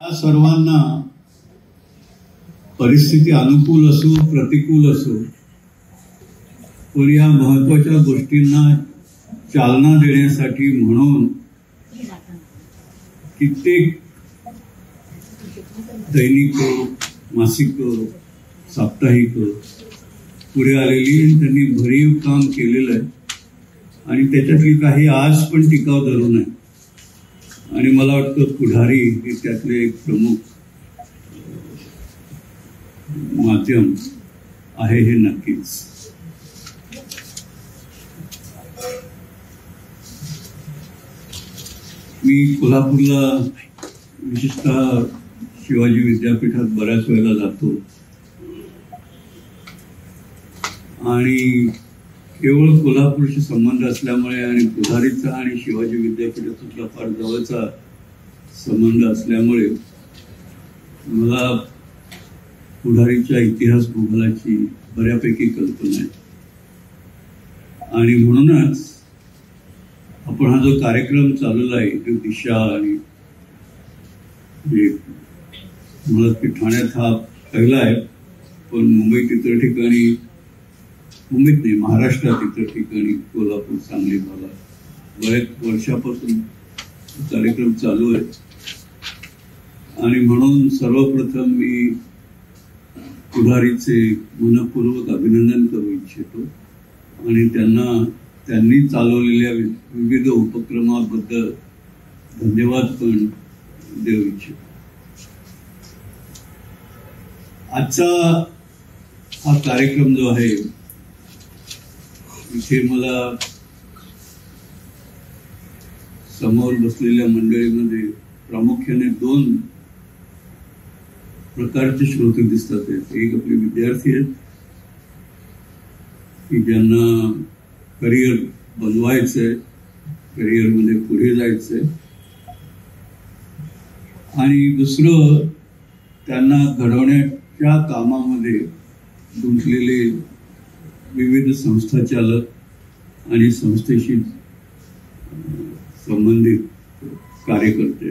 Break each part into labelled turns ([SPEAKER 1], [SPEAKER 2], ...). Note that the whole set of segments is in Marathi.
[SPEAKER 1] या सर्वांना परिस्थिती अनुकूल असो प्रतिकूल असो, पण या महत्त्वाच्या गोष्टींना चालना देण्यासाठी म्हणून कित्येक दैनिक, मासिक, साप्ताहिक पुढे आलेली, त्यांनी भरीव काम केलेलं आहे आणि त्याच्यातली काही आज पण टिकाव धरून आहे. आणि मला वाटतं पुढारी हे त्यातले एक प्रमुख माध्यम आहे हे नक्कीच. मी कोल्हापूरला विशेषतः शिवाजी विद्यापीठात बऱ्याच वेळेला जातो आणि केवळ कोल्हापूरशी संबंध असल्यामुळे आणि पुढारीचा आणि शिवाजी विद्यापीठाचा फार जवळचा संबंध असल्यामुळे मला पुढारीच्या इतिहास भूगोलाची बऱ्यापैकी कल्पना आहे. आणि म्हणूनच आपण हा जो कार्यक्रम चालवला आहे तो दिशा, आणि मला की ठाण्यात हा पहिला आहे, पण मुंबईत इतर ठिकाणी, मुंबईत नाही महाराष्ट्रात इतर ठिकाणी, कोल्हापूर, सांगली भागात बऱ्याच वर्षापासून कार्यक्रम चालू आहे. आणि म्हणून सर्वप्रथम मी पुढारीचे मनपूर्वक अभिनंदन करू इच्छितो आणि त्यांनी चालवलेल्या विविध उपक्रमाबद्दल धन्यवाद पण देऊ इच्छितो. आजचा हा कार्यक्रम जो आहे, इथे मला समोर बसलेल्या मंडळीमध्ये प्रामुख्याने दोन प्रकारचे श्रोते दिसतात. एक आपले विद्यार्थी आहेत की ज्यांना करिअर बनवायचंय, करिअरमध्ये पुढे जायचंय, आणि दुसरं त्यांना घडवण्याच्या कामामध्ये गुंतलेले विविध संस्था चालक आणि संस्थेशी संबंधित कार्यकर्ते.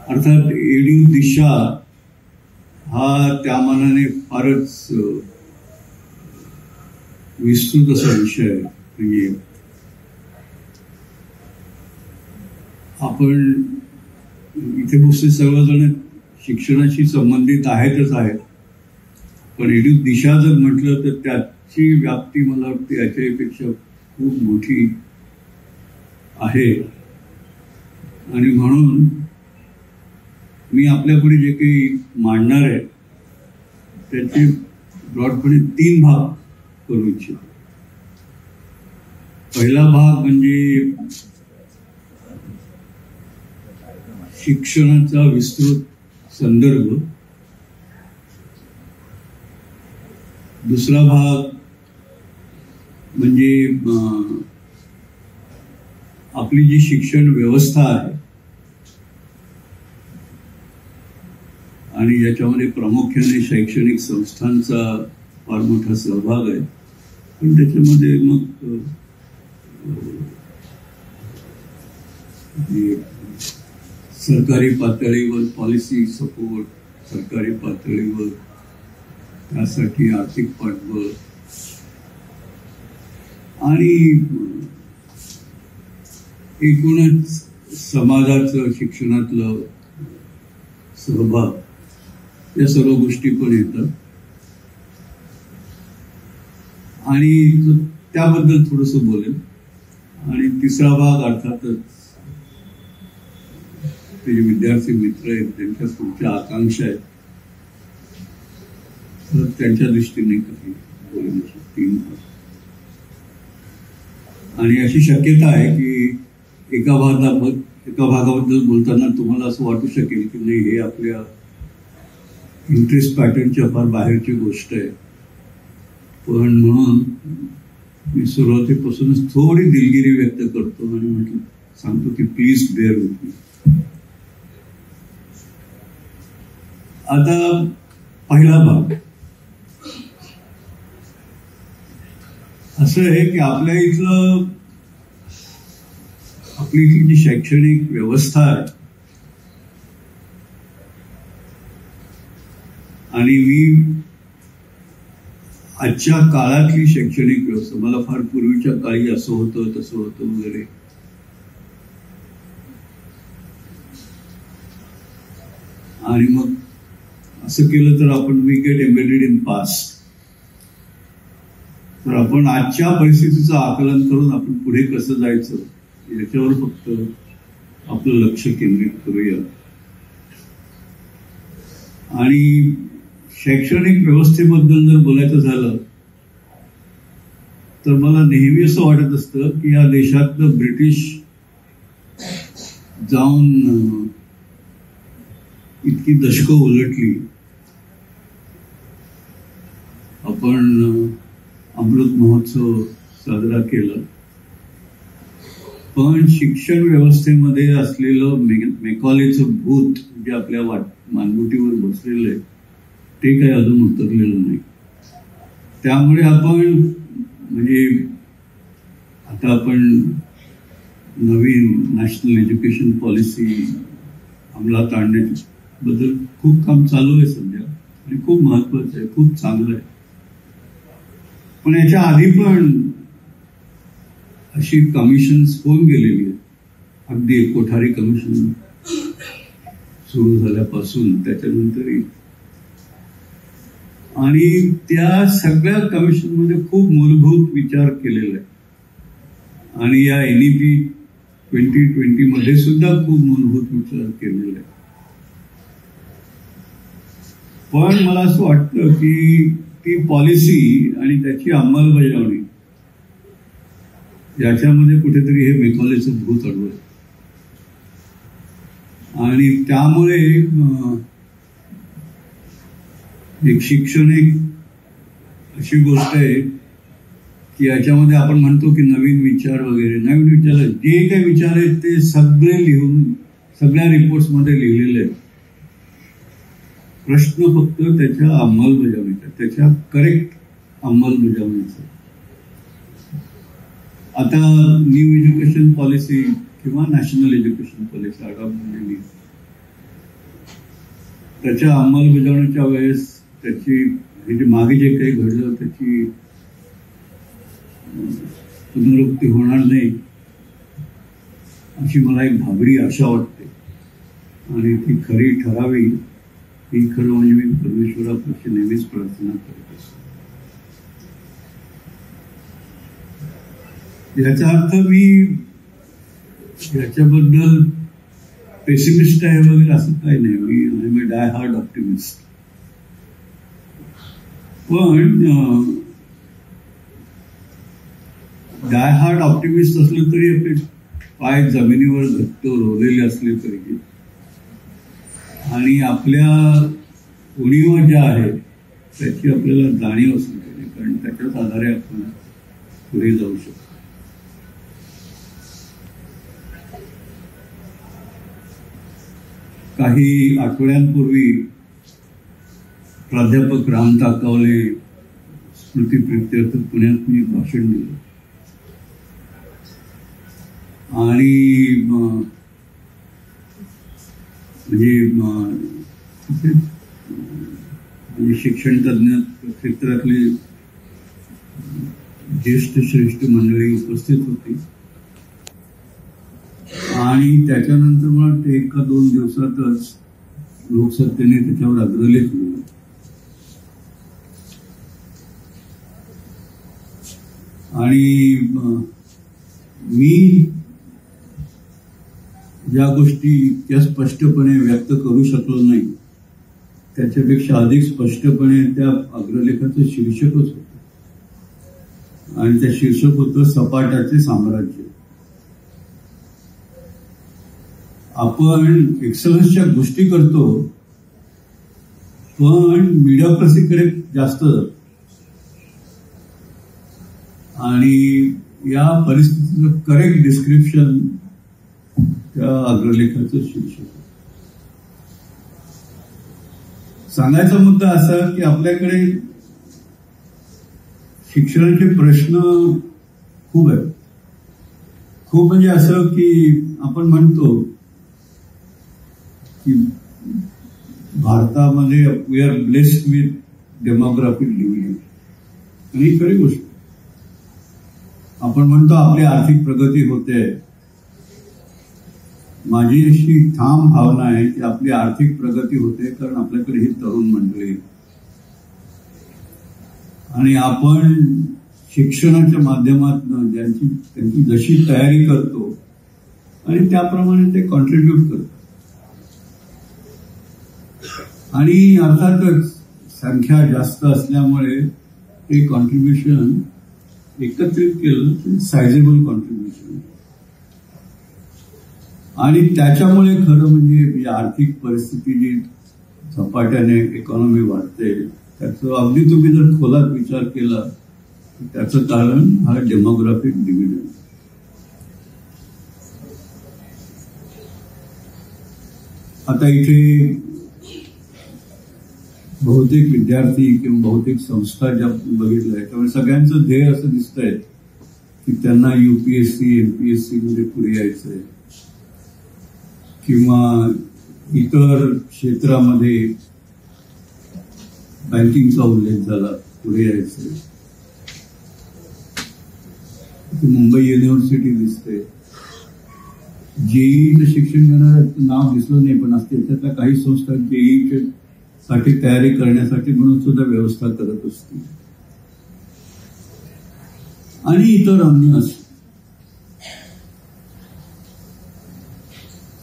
[SPEAKER 1] अर्थात एड्यू दिशा हा त्या मानाने फारच विस्तृत असा विषय आहे. म्हणजे आपण इथे बसले सर्वजण शिक्षणाशी संबंधित आहेतच आहेत, पण एड्यू दिशा जर म्हटलं तर त्याची व्याप्ती मला वाटते याच्यापेक्षा खूप मोठी आहे. आणि म्हणून मी आपल्यापुढे जे काही मांडणार आहे त्याचे ब्रॉडपणे 3 भाग करू इच्छितो. पहिला भाग म्हणजे शिक्षणाचा विस्तृत संदर्भ, दुसरा भाग म्हणजे आपली जी शिक्षण व्यवस्था आहे आणि याच्यामध्ये प्रामुख्याने शैक्षणिक संस्थांचा फार मोठा सहभाग आहे, पण त्याच्यामध्ये मग सरकारी पातळीवर पॉलिसी सपोर्ट, सरकारी पातळीवर त्यासाठी आर्थिक पाठबळ आणि एकूणच समाजाचं शिक्षणातलं सहभाग, या सर्व गोष्टी पण येतात. आणि त्याबद्दल थोडंसं बोलेल. आणि तिसरा भाग अर्थातच ते जे विद्यार्थी मित्र आहेत त्यांच्या पुढच्या आकांक्षा आहेत, तर त्यांच्या दृष्टीने काही बोलेल. 3 भाग. आणि अशी शक्यता आहे की एका भागाबद्दल बोलताना तुम्हाला असं वाटू शकेल की नाही, हे आपल्या इंटरेस्ट पॅटर्नच्या फार बाहेरची गोष्ट आहे, पण म्हणून मी सुरुवातीपासूनच थोडी दिलगिरी व्यक्त करतो आणि सांगतो की प्लीज बेअर विथ मी. आता पहिला भाग असं आहे की आपल्या इथलं आपली जी शैक्षणिक व्यवस्था आहे आणि मी आजच्या काळातली शैक्षणिक व्यवस्था, मला फार पूर्वीच्या काळी असं होतं तसं होतं वगैरे, आणि मग असं केलं तर आपण we get embedded in past. तर आपण आजच्या परिस्थितीचं आकलन करून आपण पुढे कसं जायचं याच्यावर फक्त आपलं लक्ष केंद्रित करूया. आणि शैक्षणिक व्यवस्थेबद्दल जर बोलायचं झालं तर मला नेहमी असं वाटत असतं की या देशातलं ब्रिटिश जाऊन इतकी दशकं उलटली, आपण अमृत महोत्सव साजरा केला, पण शिक्षण व्यवस्थेमध्ये असलेलं मेकॉलेचं भूत जे आपल्या मानगुटीवर बसलेलं आहे ते काही अजून उतरलेलं नाही. त्यामुळे आपण म्हणजे आता आपण नवीन नॅशनल एज्युकेशन पॉलिसी अंमलात आणण्याबद्दल खूप काम चालू आहे सध्या आणि खूप महत्वाचं आहे, खूप चांगलं आहे. पण याच्या आधी पण अशी कमिशन्स होऊन गेलेली आहेत, अगदी कोठारी कमिशन सुरू झाल्यापासून त्याच्यानंतरही, आणि त्या सगळ्या कमिशनमध्ये खूप मूलभूत विचार केलेला आहे आणि या NEP 2020 मध्ये सुद्धा खूप मूलभूत विचार केलेला आहे. पण मला असं वाटतं की ती पॉलिसी आणि त्याची अंमलबजावणी याच्यामध्ये कुठेतरी हे मेकॉलेचं भूत अडवलं आणि त्यामुळे एक शिक्षण अशी गोष्ट आहे की याच्यामध्ये आपण म्हणतो की नवीन विचार वगैरे, नवीन विचार जे काही विचार आहेत ते सगळे लिहून सगळ्या रिपोर्ट्समध्ये लिहिलेले आहेत. प्रश्न फक्त त्याच्या अंमलबजावणीचा, त्याच्या करेक्ट अंमलबजावणीचा. आता न्यू एज्युकेशन पॉलिसी किंवा नॅशनल एज्युकेशन पॉलिसी अडॉप्ट झालेली, त्याच्या अंमलबजावणीच्या वेळेस त्याची म्हणजे मागे जे काही घडलं त्याची पुनरुक्ती होणार नाही अशी मला एक भाबडी आशा वाटते आणि ती खरी ठरावी ही खरं म्हणजे मी परमेश्वरापाशी नेहमीच प्रार्थना करत असतो. याचा अर्थ मी याच्याबद्दल पेसिमिस्ट आहे वगैरे असं काही नाही, मी डाय हार्ड ऑप्टिमिस्ट. पण डाय हार्ड ऑप्टिमिस्ट असलं तरी आपले पाय जमिनीवर घट्ट रोवलेले असले तरी आणि आपल्या उणीवा ज्या आहेत त्याची आपल्याला जाणीव असली पाहिजे, कारण त्याच्याच आधारे आपण पुढे जाऊ शकतो. काही आठवड्यांपूर्वी प्राध्यापक राम ताकावले स्मृतिप्रित्यर्थ पुण्यात मी भाषण दिलं आणि म्हणजे शिक्षण तज्ञ क्षेत्रातली ज्येष्ठ श्रेष्ठ मंडळी उपस्थित होती आणि त्याच्यानंतर मला ते 1-2 दिवसातच लोकसत्तेने त्याच्यावर अग्रलेख लिहिला आणि मी ज्या गोष्टी इतक्या स्पष्टपणे व्यक्त करू शकलो नाही त्याच्यापेक्षा अधिक स्पष्टपणे त्या अग्रलेखाचं शीर्षकच होतं आणि त्या शीर्षक होतं सपाटाचे साम्राज्य. आपण एक्सलन्सच्या गोष्टी करतो पण मीडियोक्रसीकडे जास्त जातो आणि या परिस्थितीचं करेक्ट डिस्क्रिप्शन त्या अग्रलेखाचं शीर्षक. सांगायचा मुद्दा असा की आपल्याकडे शिक्षणाचे प्रश्न खूप आहेत, खूप म्हणजे असं की आपण म्हणतो की भारतामध्ये we are blessed with demographic division, आणि खरी गोष्ट. आपण म्हणतो आपली आर्थिक प्रगती होते. माझी अशी ठाम भावना आहे की आपली आर्थिक प्रगती होते कारण आपल्याकडे ही तरुण मंडळी, आणि आपण शिक्षणाच्या माध्यमातून त्यांची जशी तयारी करतो आणि त्याप्रमाणे ते कॉन्ट्रीब्यूट करतात. आणि अर्थातच संख्या जास्त असल्यामुळे ते कॉन्ट्रीब्युशन एकत्रित केलं सायझेबल कॉन्ट्रीब्युशन, आणि त्याच्यामुळे खरं म्हणजे आर्थिक परिस्थिती जी झपाट्याने इकॉनॉमी वाढते त्याचं अगदी तुम्ही जर खोलात विचार केला त्याचं कारण हा डेमोग्राफिक डिव्हिजन. आता इथे बहुतेक विद्यार्थी किंवा बहुतेक संस्था ज्या बघितल्या त्यामुळे सगळ्यांचं ध्येय असं दिसतंय की त्यांना UPSC MPSC मध्ये पुढे यायचंय किंवा इतर क्षेत्रामध्ये बँकिंगचा उल्लेख झाला पुढे यायचंय. मुंबई युनिव्हर्सिटी दिसते. जेईचं शिक्षण घेणाऱ्याचं नाव दिसलं नाही, पण त्याच्यातल्या काही संस्था जेईच्या साठी तयारी करण्यासाठी म्हणून सुद्धा व्यवस्था करत असतील, आणि इतर अन्य असतील.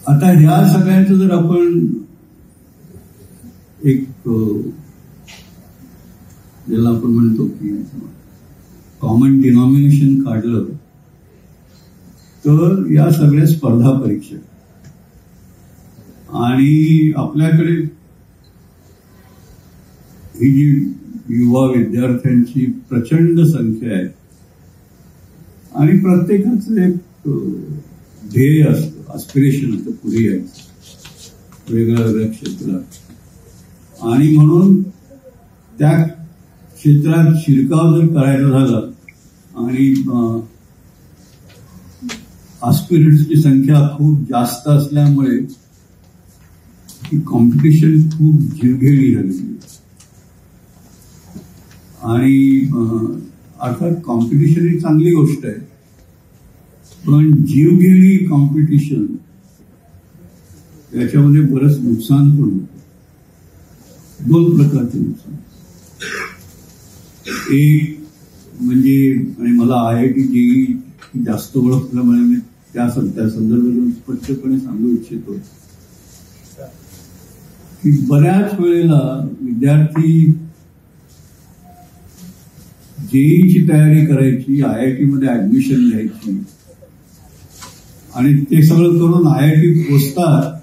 [SPEAKER 1] आता ह्या सगळ्यांचं जर आपण एक ज्याला आपण म्हणतो की कॉमन डिनॉमिनेशन काढलं तर या सगळ्या स्पर्धा परीक्षा, आणि आपल्याकडे ही जी युवा विद्यार्थ्यांची प्रचंड संख्या आहे आणि प्रत्येकाचं एक ध्येय असतं, ऑस्पिरेशन असतं पुढे यायचं वेगळ्या वेगळ्या क्षेत्रात, आणि म्हणून त्या क्षेत्रात शिरकाव जर करायचा झाला आणि ऑस्पिरंट्सची संख्या खूप जास्त असल्यामुळे ही कॉम्पिटिशन खूप जीवघेणी झाली. आणि अर्थात कॉम्पिटिशन ही चांगली गोष्ट आहे, पण जीवघेणी कॉम्पिटिशन याच्यामध्ये बरंच नुकसान पण होतं. दोन प्रकारचे नुकसान. एक म्हणजे, आणि मला IIT JEE जास्त ओळखल्यामुळे मी त्या संदर्भातून स्पष्टपणे सांगू इच्छितो की बऱ्याच वेळेला विद्यार्थी JEEची तयारी करायची, IIT मध्ये ऍडमिशन घ्यायची, आणि ते सगळं करून IIT पोचतात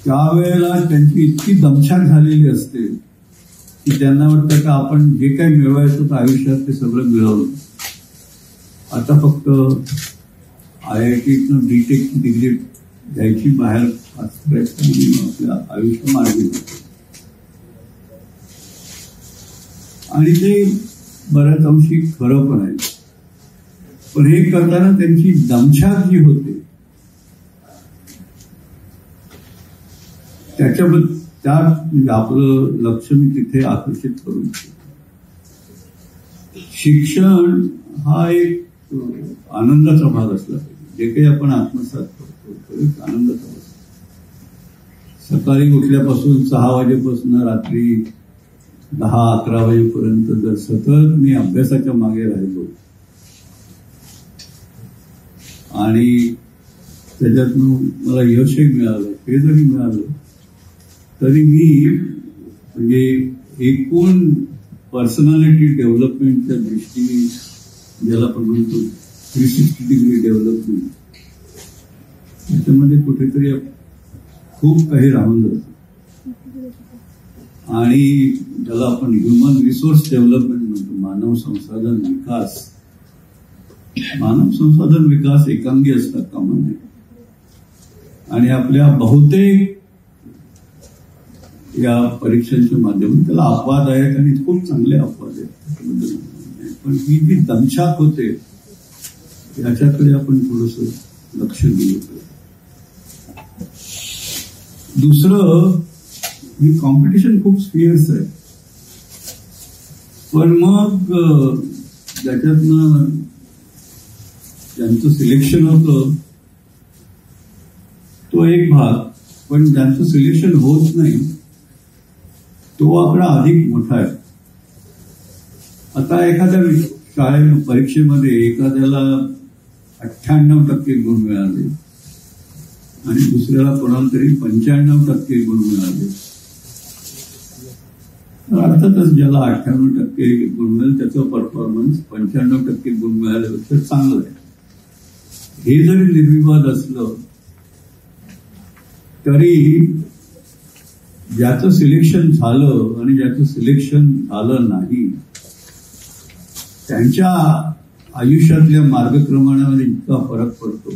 [SPEAKER 1] त्यावेळेला त्यांची इतकी दमछाक झालेली असते की त्यांना वाटतं का आपण जे काही मिळवायचं तर आयुष्यात ते सगळं मिळवलं, आता फक्त IITतनं BTechची डिग्री घ्यायची, बाहेर आपलं आयुष्य मार्गी होतं. आणि ते बऱ्याच अंशी खरं पण आहे, पण हे करताना त्यांची दमछाक जी होते त्याच्याबद्दल त्यात आपलं लक्ष मी तिथे आकर्षित करून शिक्षण हा एक आनंदाचा भाग असला पाहिजे. जे काही आपण आत्मसात करतो तो एक आनंदाचा भाग. सकाळी उठल्यापासून 6 वाजेपासून रात्री 10-11 वाजेपर्यंत जर सतत मी अभ्यासाच्या मागे राहिलो आणि त्याच्यातून मला यशही मिळालं, हे जरी मिळालं तरी मी म्हणजे एकूण पर्सनॅलिटी डेव्हलपमेंटच्या दृष्टीने ज्याला आपण म्हणतो 360 डिग्री डेव्हलपमेंट, त्याच्यामध्ये कुठेतरी खूप काही राहून जातं. आणि ज्याला आपण ह्युमन रिसोर्स डेव्हलपमेंट म्हणतो, मानव संसाधन विकास. मानव संसाधन विकास एकांगी असतात कामा नये, आणि आपल्या बहुतेक या परीक्षांच्या माध्यमातून त्याला अपवाद आहेत आणि खूप चांगले अपवाद आहेत. पण ही जी दमछाक होते याच्याकडे आपण थोडस लक्ष दिलं पाहिजे. दुसरं, ही कॉम्पिटिशन खूप फिअर्स आहे, पण मग ज्याच्यातनं ज्यांचं सिलेक्शन होतं तो एक भाग, पण ज्यांचं सिलेक्शन होत नाही तो आकडा अधिक मोठा आहे. आता एखाद्या परीक्षेमध्ये एखाद्याला 98% गुण मिळाले आणि दुसऱ्याला कोणाला तरी 95% गुण मिळाले, तर अर्थातच ज्याला 98% गुण मिळेल त्याचा परफॉर्मन्स 95% गुण मिळाल्यापेक्षा चांगलं आहे. हे जरी निर्विवाद असलं तरी ज्याचं सिलेक्शन झालं आणि ज्याचं सिलेक्शन झालं नाही त्यांच्या आयुष्यातल्या मार्गक्रमणामध्ये इतका फरक पडतो.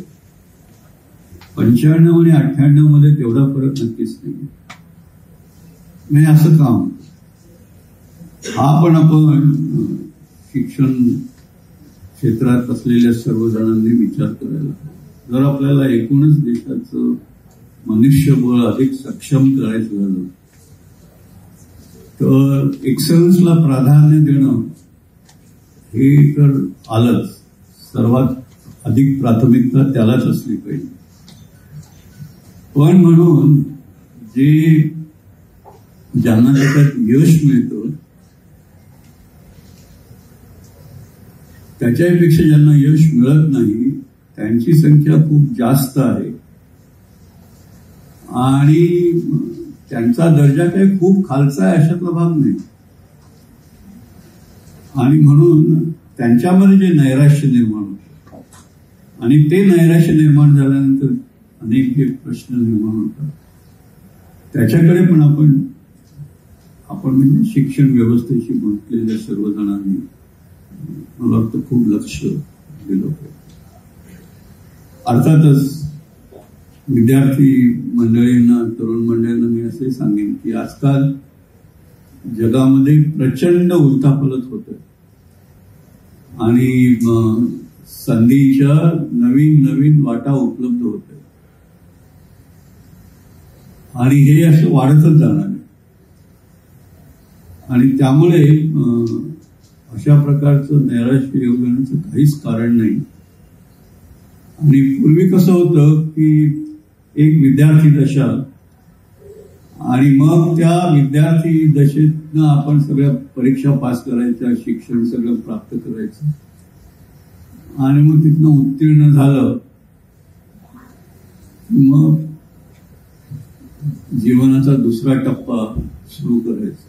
[SPEAKER 1] 95 आणि 98 मध्ये तेवढा फरक नक्कीच नाही. नाही असं काम हा पण आपण शिक्षण क्षेत्रात असलेल्या सर्वजणांनी विचार करायला. जर आपल्याला एकूणच देशाचं मनुष्यबळ अधिक सक्षम करायचं झालं तर एक्सलन्सला प्राधान्य देणं हे तर आलंच. सर्वात अधिक प्राथमिकता त्यालाच असली पाहिजे. पण म्हणून जे ज्यांना त्याच्यात यश मिळतं त्याच्यापेक्षा ज्यांना यश मिळत नाही त्यांची संख्या खूप जास्त आहे आणि त्यांचा दर्जा काही खूप खालचा आहे अशातला भाग नाही. आणि म्हणून त्यांच्यामध्ये जे नैराश्य निर्माण होतं आणि ते नैराश्य निर्माण झाल्यानंतर अनेक जे प्रश्न निर्माण होतात त्याच्याकडे पण आपण म्हणजे शिक्षण व्यवस्थेशी गुंतलेल्या सर्वजणांनी मला वाटतं खूप लक्ष दिलं पाहिजे. अर्थातच विद्यार्थी मंडळींना, तरुण मंडळींना मी असे सांगेन की आजकाल जगामध्ये प्रचंड उलथापालथ होत आहे आणि संधीच्या नवीन नवीन वाटा उपलब्ध होत आहेत आणि हे असं वाढतच जाणार आहे. आणि त्यामुळे अशा प्रकारचं नैराश्य येऊ देण्याचं काहीच कारण नाही. आणि पूर्वी कसं होतं की एक विद्यार्थी दशा आणि मग त्या विद्यार्थी दशेतनं आपण सगळ्या परीक्षा पास करायच्या, शिक्षण सगळं प्राप्त करायचं आणि मग तिथनं उत्तीर्ण झालं मग जीवनाचा दुसरा टप्पा सुरू करायचा.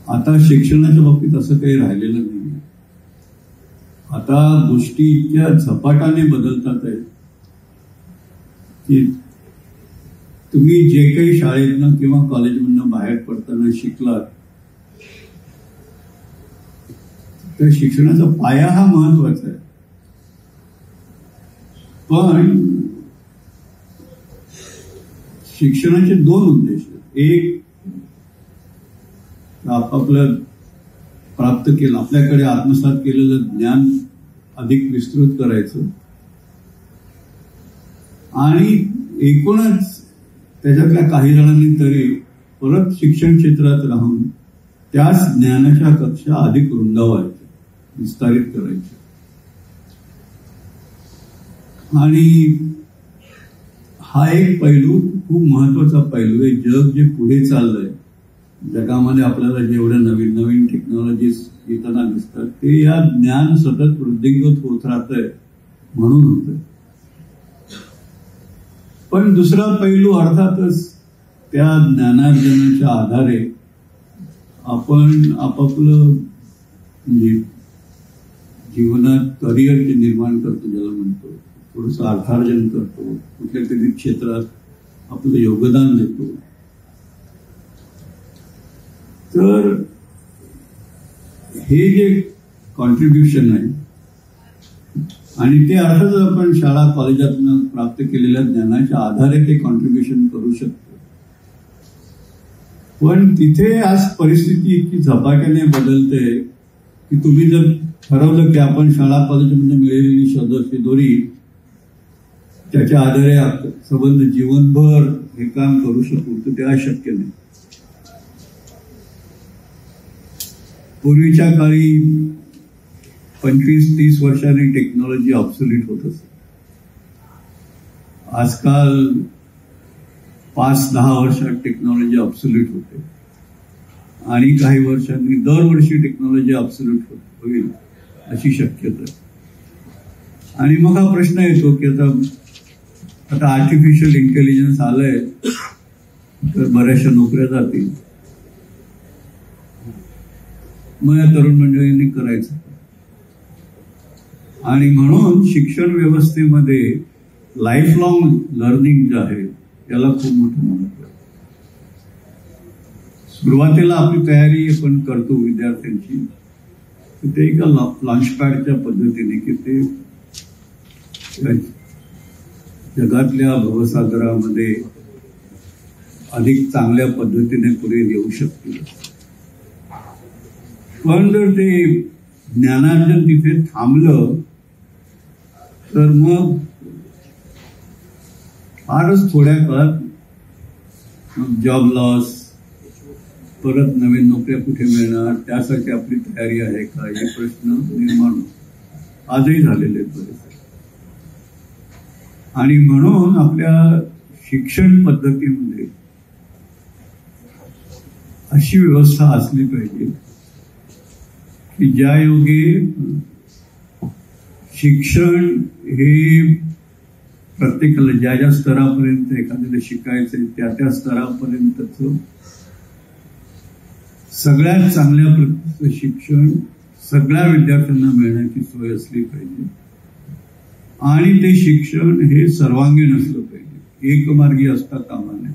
[SPEAKER 1] आता शिक्षणाच्या बाबतीत असं काही राहिलेलं नाही. आता गोष्टी इतक्या झपाट्याने बदलतात आहेत की तुम्ही जे काही शाळेतनं किंवा कॉलेजमधनं बाहेर पडताना शिकलात तर शिक्षणाचा पाया हा महत्वाचा आहे. पण शिक्षणाचे दोन उद्देश आहेत. एक, आपापलं प्राप्त केलं, आपल्याकडे आत्मसात केलेलं ज्ञान अधिक विस्तृत करायचं आणि एकूणच त्याच्यातल्या काही जणांनी तरी परत शिक्षण क्षेत्रात राहून त्याच ज्ञानाच्या कक्षा अधिक रुंदावायच्या, विस्तारित करायच्या. आणि हा एक पैलू खूप महत्वाचा पैलू आहे. जग जे पुढे चाललंय, जगामध्ये आपल्याला जेवढ्या नवीन नवीन टेक्नॉलॉजीज येताना दिसतात ते या ज्ञान सतत वृद्धिंगत होत राहतंय म्हणून होतंय. पण दुसरा पैलू अर्थातच त्या ज्ञानार्जनाच्या आधारे आपण आपापलं म्हणजे जीवनात करिअर जे निर्माण करतो, ज्याला म्हणतो, थोडंसं अर्थार्जन करतो, कुठल्या तरी क्षेत्रात आपलं योगदान देतो. तर हे जे कॉन्ट्रीब्युशन आहे आणि ते अर्थातच आपण शाळा कॉलेजातून प्राप्त केलेल्या ज्ञानाच्या आधारे ते कॉन्ट्रीब्युशन करू शकतो. पण तिथे आज परिस्थिती इतकी झपाट्याने बदलते की तुम्ही जर ठरवलं की आपण शाळा कॉलेजमध्ये मिळालेली शिदोरी त्याच्या आधारे संबंध जीवनभर हे काम करू शकू, तर ते अशक्य नाही. पूर्वीच्या काळी 25-30 वर्षांनी टेक्नॉलॉजी ऑब्सोल्यूट होत असते. आजकाल 5-10 वर्षात टेक्नॉलॉजी ऑब्सोल्यूट होते आणि काही वर्षांनी दरवर्षी टेक्नॉलॉजी ऑब्सोल्यूट होईल अशी शक्यता आहे. आणि मग हा प्रश्न येतो की आता आर्टिफिशियल इंटेलिजन्स आलंय तर बऱ्याचशा नोकऱ्या जातील. मग या तरुण मंडळींनी करायचं. आणि म्हणून शिक्षण व्यवस्थेमध्ये लाईफ लॉंग लर्निंग जे आहे त्याला खूप मोठं महत्व आहे. सुरुवातीला आपली तयारी आपण करतो विद्यार्थ्यांची, ते एका लॉन्चपॅडच्या पद्धतीने की ते जगातल्या भवसागरामध्ये अधिक चांगल्या पद्धतीने पुढे येऊ शकतील. पण जर ते ज्ञानार्जन तिथे थांबलं तर मग फारच थोड्या काळात जॉब लॉस, परत नवीन नोकऱ्या कुठे मिळणार, त्यासाठी आपली तयारी आहे का, हे प्रश्न निर्माण आजही झालेले आहेत बरेच. आणि म्हणून आपल्या शिक्षण पद्धतीमध्ये अशी व्यवस्था असली पाहिजे की ज्या योगे शिक्षण हे प्रत्येकाला ज्या ज्या स्तरापर्यंत एखाद्याला शिकायचंय त्या स्तरापर्यंतच सगळ्यात चांगल्या प्रकारचं शिक्षण सगळ्या विद्यार्थ्यांना मिळण्याची सोय असली पाहिजे. आणि ते शिक्षण हे सर्वांगीण असलं पाहिजे, एकमार्गी असता कामा नये.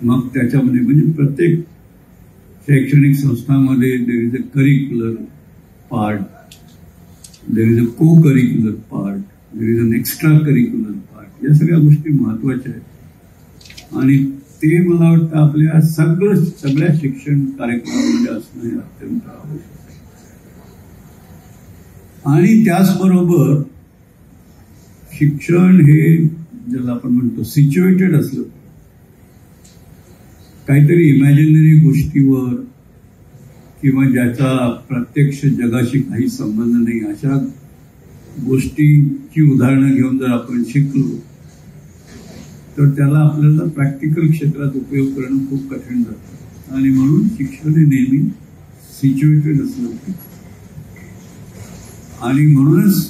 [SPEAKER 1] मग त्याच्यामध्ये म्हणजे प्रत्येक शैक्षणिक संस्थांमध्ये there is a curricular part, there is a co curricular part, there is an extra curricular part. या सगळ्या गोष्टी महत्वाच्या आहेत आणि ते मला वाटतं आपल्या सगळ्या शिक्षण कार्यक्रमामध्ये असणं हे अत्यंत आवश्यक आहे. आणि त्याचबरोबर शिक्षण हे ज्याला आपण म्हणतो सिच्युएटेड असलं, काहीतरी इमॅजिनरी गोष्टीवर किंवा ज्याचा प्रत्यक्ष जगाशी काही संबंध नाही अशा गोष्टीची उदाहरणं घेऊन जर आपण शिकलो तर त्याला आपल्याला प्रॅक्टिकल क्षेत्रात उपयोग करणं खूप कठीण जातं. आणि म्हणून शिक्षण हे नेहमी सिच्युएटेड असलं पाहिजे. आणि म्हणूनच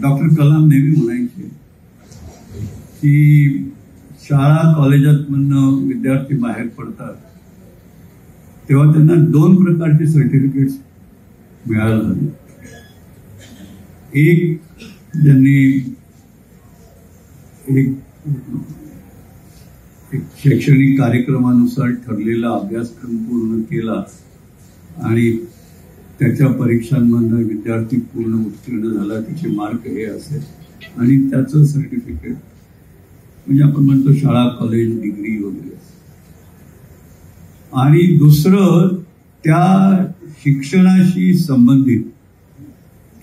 [SPEAKER 1] डॉक्टर कलाम नेहमी म्हणायचे की शाळा कॉलेजात मधनं विद्यार्थी बाहेर पडतात तेव्हा त्यांना 2 प्रकारचे सर्टिफिकेट्स मिळायला लागले. एक, ज्यांनी एक शैक्षणिक कार्यक्रमानुसार ठरलेला अभ्यासक्रम पूर्ण केला आणि त्याच्या परीक्षांमधनं विद्यार्थी पूर्ण उत्तीर्ण झाला, त्याचे मार्क हे असेल आणि त्याचं सर्टिफिकेट म्हणजे आपण म्हणतो शाळा कॉलेज डिग्री वगैरे. आणि दुसरं, त्या शिक्षणाशी संबंधित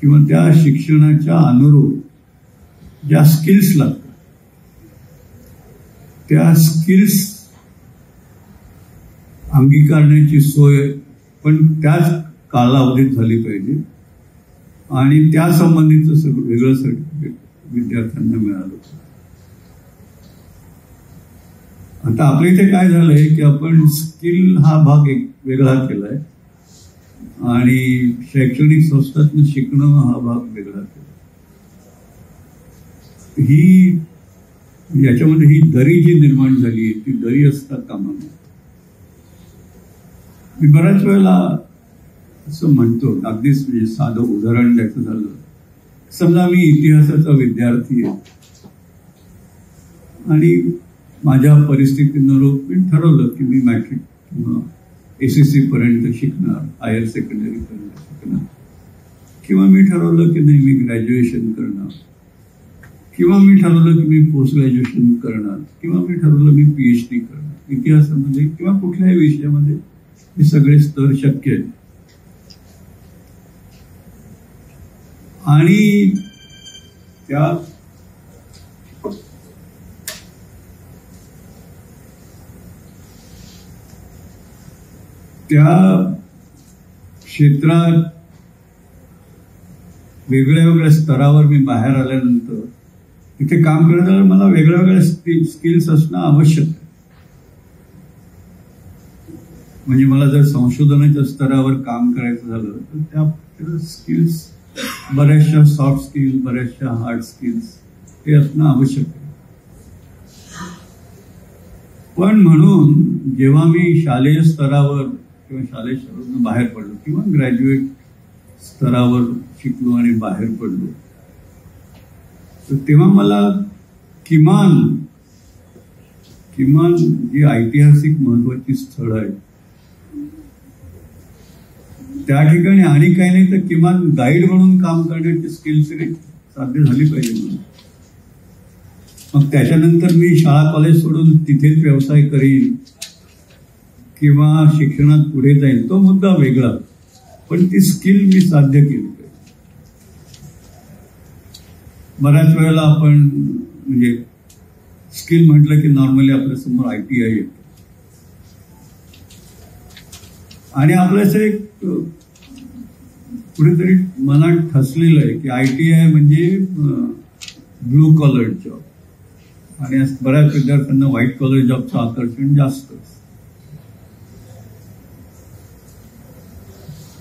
[SPEAKER 1] किंवा त्या शिक्षणाच्या अनुरूप ज्या स्किल्स लागतात त्या स्किल्स अंगीकारण्याची सोय पण त्याच कालावधीत झाली पाहिजे आणि त्या संबंधीचं सगळं वेगळं सर्टिफिकेट विद्यार्थ्यांना मिळालं. आता आपल्या इथे काय झालंय की आपण स्किल हा भाग एक वेगळा केलाय आणि शैक्षणिक संस्थांतून शिकणं हा भाग वेगळा केला. ही याच्यामध्ये ही दरी जी निर्माण झाली आहे ती दरी असता कामा नये. मी बऱ्याच वेळेला असं म्हणतो, अगदीच म्हणजे साधं उदाहरण द्यायचं झालं, समजा मी इतिहासाचा विद्यार्थी आहे आणि माझ्या परिस्थितीनुरूप मी ठरवलं की मी मॅट्रिक किंवा SSC पर्यंत शिकणार, हायर सेकंडरी पर्यंत शिकणार, किंवा मी ठरवलं की नाही मी ग्रॅज्युएशन करणार, किंवा मी ठरवलं की मी पोस्ट ग्रॅज्युएशन करणार, किंवा मी ठरवलं मी PhD करणार. इतिहासामध्ये किंवा कुठल्याही विषयामध्ये हे सगळे स्तर शक्य आहेत. आणि त्या क्षेत्रात वेगळ्या वेगळ्या स्तरावर मी बाहेर आल्यानंतर इथे काम करताना मला वेगळ्या वेगळ्या स्किल्स असणं आवश्यक आहे. म्हणजे मला जर संशोधनाच्या स्तरावर काम करायचं झालं तर त्या स्किल्स बऱ्याचशा सॉफ्ट स्किल्स, बऱ्याचशा हार्ड स्किल्स हे असणं आवश्यक आहे. पण म्हणून जेव्हा मी शालेय स्तरावर किंवा शालेय स्तरावरून बाहेर पडलो किंवा ग्रॅज्युएट स्तरावर शिकलो आणि बाहेर पडलो, तर तेव्हा मला किमान जी ऐतिहासिक महत्वाची स्थळं आहेत त्या ठिकाणी आणि काही नाही तर किमान गाईड म्हणून काम करण्याची स्किल्स साध्य झाली पाहिजे म्हणून. मग त्याच्यानंतर मी शाळा कॉलेज सोडून तिथेच व्यवसाय करीन किंवा शिक्षणात पुढे जाईल तो मुद्दा वेगळा, पण ती स्किल मी साध्य केली पाहिजे. बऱ्याच वेळेला आपण म्हणजे स्किल म्हटलं की नॉर्मली आपल्यासमोर ITI येतं आणि आपल्याचं एक कुठेतरी मनात ठसलेलं आहे की ITI म्हणजे ब्लू कॉलर जॉब आणि बऱ्याच विद्यार्थ्यांना व्हाईट कॉलर जॉबचं आकर्षण जास्त.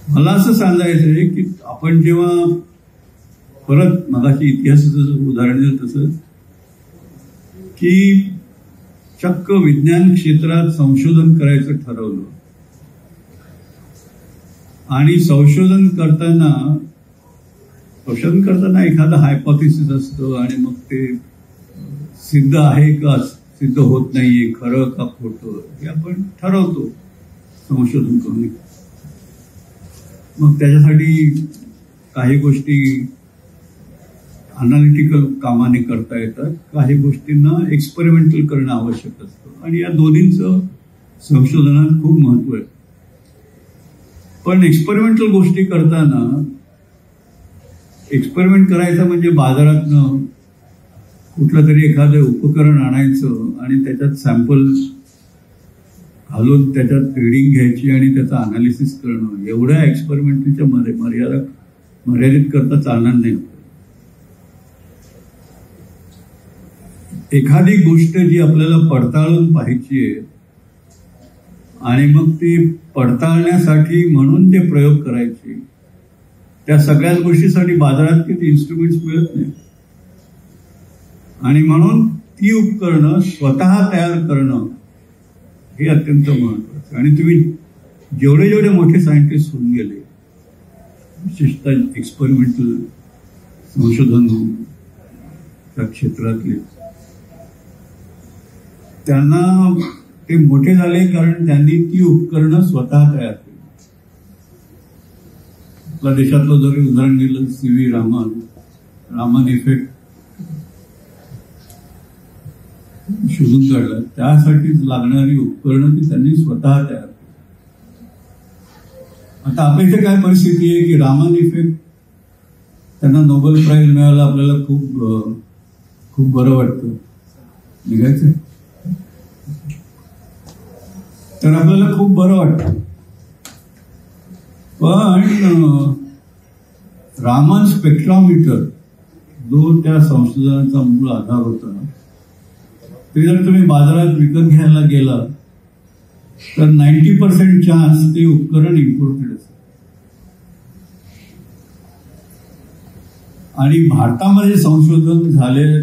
[SPEAKER 1] मला असं सांगायचं आहे की आपण जेव्हा परत मगाशी इतिहासाचं उदाहरण दिलं तसं की चक्क विज्ञान क्षेत्रात संशोधन करायचं ठरवलं आणि संशोधन करताना एखादं हायपोथेसिस असतं आणि मग ते सिद्ध आहे का सिद्ध होत नाहीये, खरं का खोटं हे आपण ठरवतो संशोधन करून. मग त्याच्यासाठी काही गोष्टी अनालिटिकल कामाने करता येतात, काही गोष्टींना एक्सपेरिमेंटल करणं आवश्यक असतं आणि या दोन्हींचं संशोधनात खूप महत्व आहे. पण एक्सपेरिमेंटल गोष्टी करताना एक्सपेरिमेंट करायचं म्हणजे बाजारातनं कुठलं तरी एखादं उपकरण आणायचं आणि त्याच्यात सॅम्पल घालून त्याच्यात रिडिंग घ्यायची आणि त्याचं अनालिसिस करणं, एवढ्या एक्सपेरिमेंटच्या मर्यादित करता चालणार नाही. एखादी गोष्ट जी आपल्याला पडताळून पाहायची आहे आणि मग ती पडताळण्यासाठी म्हणून ते प्रयोग करायचे, त्या सगळ्याच गोष्टीसाठी बाजारात किती इन्स्ट्रुमेंट्स मिळत नाही आणि म्हणून ती उपकरणं स्वतः तयार करणं हे अत्यंत महत्वाचं. आणि तुम्ही जेवढे मोठे सायंटिस्ट होऊन गेले, विशेषतः एक्सपेरिमेंटल संशोधन त्या क्षेत्रातले, त्यांना ते मोठे झाले कारण त्यांनी ती उपकरणं स्वतः तयार केली. आपल्या देशातलं जरी उदाहरण दिलं CV रामन इफेक्ट शोधून काढला, त्यासाठी लागणारी उपकरणं ती त्यांनी स्वतः तयार केली. आता आपल्या इथे काय परिस्थिती आहे की रामन इफेक्ट त्यांना नोबेल प्राइज मिळाला, आपल्याला खूप बरं वाटतं, निघायचं तर आपल्याला खूप बरं वाटतं. पण रामन स्पेक्ट्रोमीटर जो त्या संशोधनाचा मूळ आधार होता, ते जर तुम्ही बाजारात विकत घ्यायला गेला तर 90% चान्स ते उपकरण इम्पोर्टेड असतं. आणि भारतामध्ये संशोधन झाले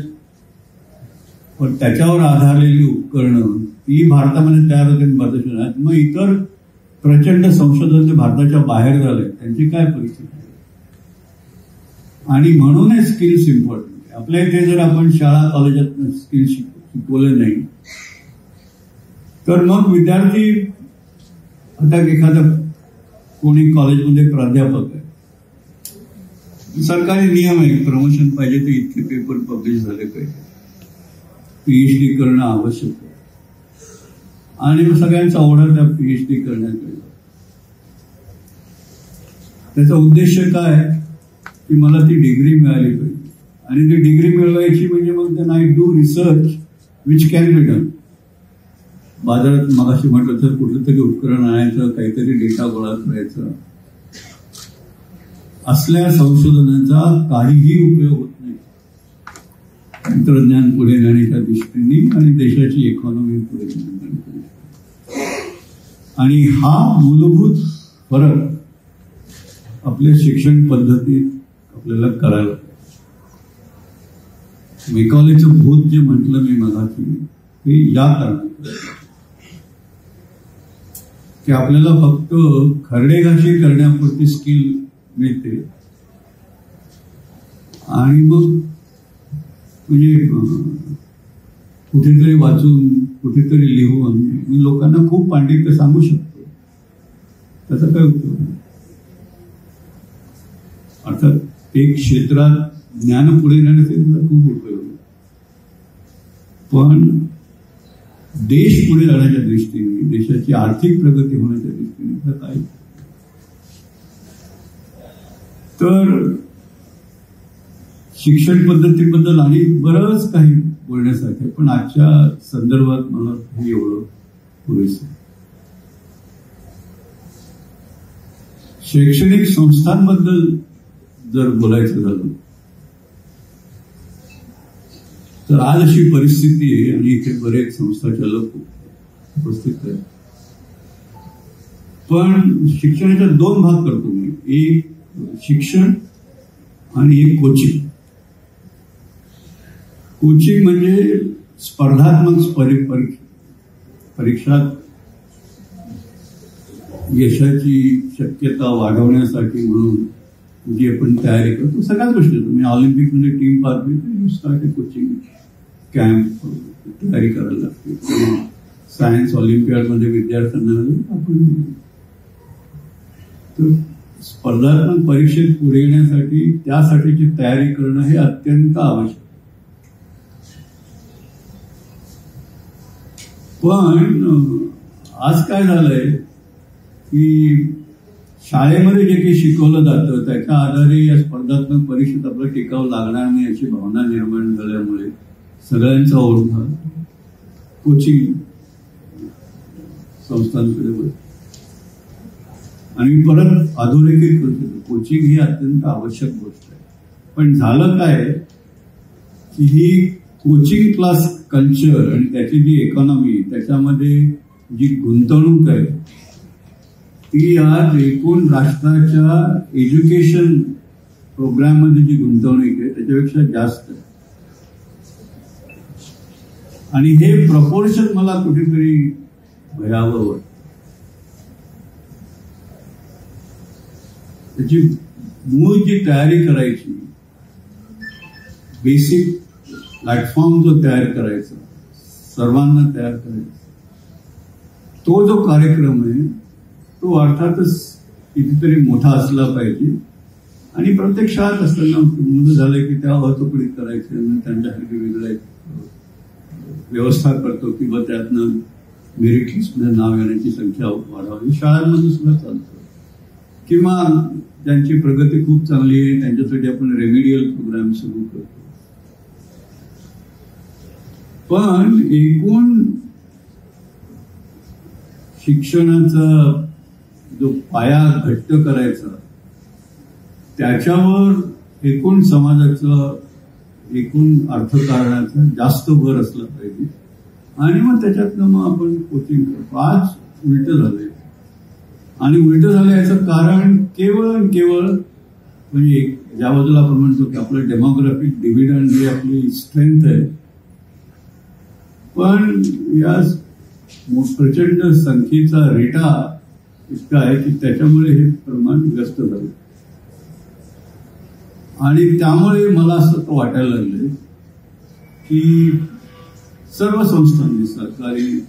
[SPEAKER 1] पण त्याच्यावर आधारलेली उपकरणं ती भारतामध्ये तयार होते परदेशात आहेत. मग इतर प्रचंड संशोधन जे भारताच्या बाहेर झाले त्यांची काय परिस्थिती आहे. आणि म्हणून हे स्किल्स इम्पॉर्टंट. आपल्या इथे जर आपण शाळा कॉलेजात स्किल्स शिकवले नाही तर मग विद्यार्थी, आता एखादा कोणी कॉलेजमध्ये प्राध्यापक आहे, सरकारी नियम आहे, प्रमोशन पाहिजे तर इतके पेपर पब्लिश झाले पाहिजे, PhD करणं आवश्यक आहे आणि सगळ्यांचा ओढा त्या PhD करण्याकडे. त्याचा उद्देश काय आहे की मला ती डिग्री मिळाली पाहिजे. आणि ती डिग्री मिळवायची म्हणजे मग then I do research which can be done. बाजारात मगाशी म्हटलं तर कुठलं तरी उपकरण आणायचं, काहीतरी डेटा गोळा करायचा, असल्या संशोधनाचा काहीही उपयोग होत नाही तंत्रज्ञान पुढे नेण्याच्या दृष्टीने आणि देशाची इकॉनॉमी पुढे नेण्याच्या दृष्टीने. आणि हा मूलभूत फरक आपल्या शिक्षण पद्धतीत आपल्याला करायला. मेकॉलेचं भूत जे म्हटलं मी मगाशी ते या कारणात की आपल्याला फक्त खरडेघाशी करण्यापुरती स्किल मिळते आणि मग म्हणजे कुठेतरी वाचून कुठेतरी लिहून मी लोकांना खूप पांडित्य सांगू शकतो, त्याचा काय उपयोग नाही. अर्थात एक क्षेत्रात ज्ञान पुढे नेण्यासाठी त्याचा खूप उपयोग आहे, पण देश पुढे जाण्याच्या दृष्टीने, देशाची आर्थिक प्रगती होण्याच्या दृष्टीने काय. तर शिक्षण पद्धतीबद्दल आणि बरंच काही बोलण्यासारखं आहे, पण आजच्या संदर्भात मला हे एवढं पुरेसं. शैक्षणिक संस्थांबद्दल जर बोलायचं झालं तर आज अशी परिस्थिती आहे आणि इथे बरेच संस्थाचालक उपस्थित आहेत. पण शिक्षणाच्या दोन भाग करतो मी, एक शिक्षण आणि एक कोचिंग. कोचिंग म्हणजे स्पर्धात्मक परीक्षात यशाची शक्यता वाढवण्यासाठी म्हणून जी आपण तयारी करतो सगळ्याच गोष्टी. तुम्ही ऑलिम्पिकमध्ये टीम पाहते तर you start A coaching camp तयारी करायला लागते. सायन्स ऑलिम्पियाडमध्ये विद्यार्थ्यांना आपण तर स्पर्धात्मक परीक्षेत पुढे येण्यासाठी त्यासाठीची तयारी करणं हे अत्यंत आवश्यक. पण आज काय झालंय की शाळेमध्ये जे काही शिकवलं जातं त्याच्या आधारे या स्पर्धात्मक परीक्षेत आपलं टिकाव लागणार नाही अशी भावना निर्माण झाल्यामुळे सगळ्यांचा ओढा कोचिंग संस्थांकडे वळतो. आणि परत अधोरेखित करतो, कोचिंग ही अत्यंत आवश्यक गोष्ट आहे. पण झालं काय की ही कोचिंग क्लास कल्चर आणि त्याची जी इकॉनॉमी, त्याच्यामध्ये जी गुंतवणूक आहे ती आज एकूण राष्ट्राच्या एज्युकेशन प्रोग्राममध्ये जी गुंतवणूक आहे त्याच्यापेक्षा जास्त आहे. आणि हे प्रपोर्शन मला कुठेतरी भयावह वाटतं. त्याची मूळ जी तयारी करायची, बेसिक प्लॅटफॉर्म जो तयार करायचा, सर्वांना तयार करायचा, तो जो कार्यक्रम आहे तो अर्थातच कितीतरी मोठा असला पाहिजे. आणि प्रत्येक शाळेत असताना मुलं झाले की त्या अतुकडीत करायचे आणि त्यांच्यासाठी वेगळं व्यवस्था करतो किंवा त्यातनं मेरिट लिस्टमध्ये नाव येण्याची संख्या वाढवावी. शाळांमध्ये सुद्धा चालतं. किंवा ज्यांची प्रगती खूप चांगली आहे त्यांच्यासाठी आपण रेमेडियल प्रोग्राम सुरू करतो. पण एकूण शिक्षणाचा जो पाया घट्ट करायचा त्याच्यावर एकूण समाजाचं, एकूण अर्थकारणाचा जास्त भर असला पाहिजे. आणि मग त्याच्यातनं मग आपण कोचिंग करतो. आज उलट झालंय. आणि उलट झालं याचं कारण केवळ म्हणजे ज्या बाजूला आपण म्हणतो की आपलं डेमोग्राफिक डिव्हिडंड ही आपली स्ट्रेंथ आहे, पण या प्रचंड संख्येचा रेटा इतका आहे की त्याच्यामुळे हे प्रमाण व्यस्त झालं. आणि त्यामुळे मला असं वाटायला लागलं की सर्व संस्थांनी, सरकारी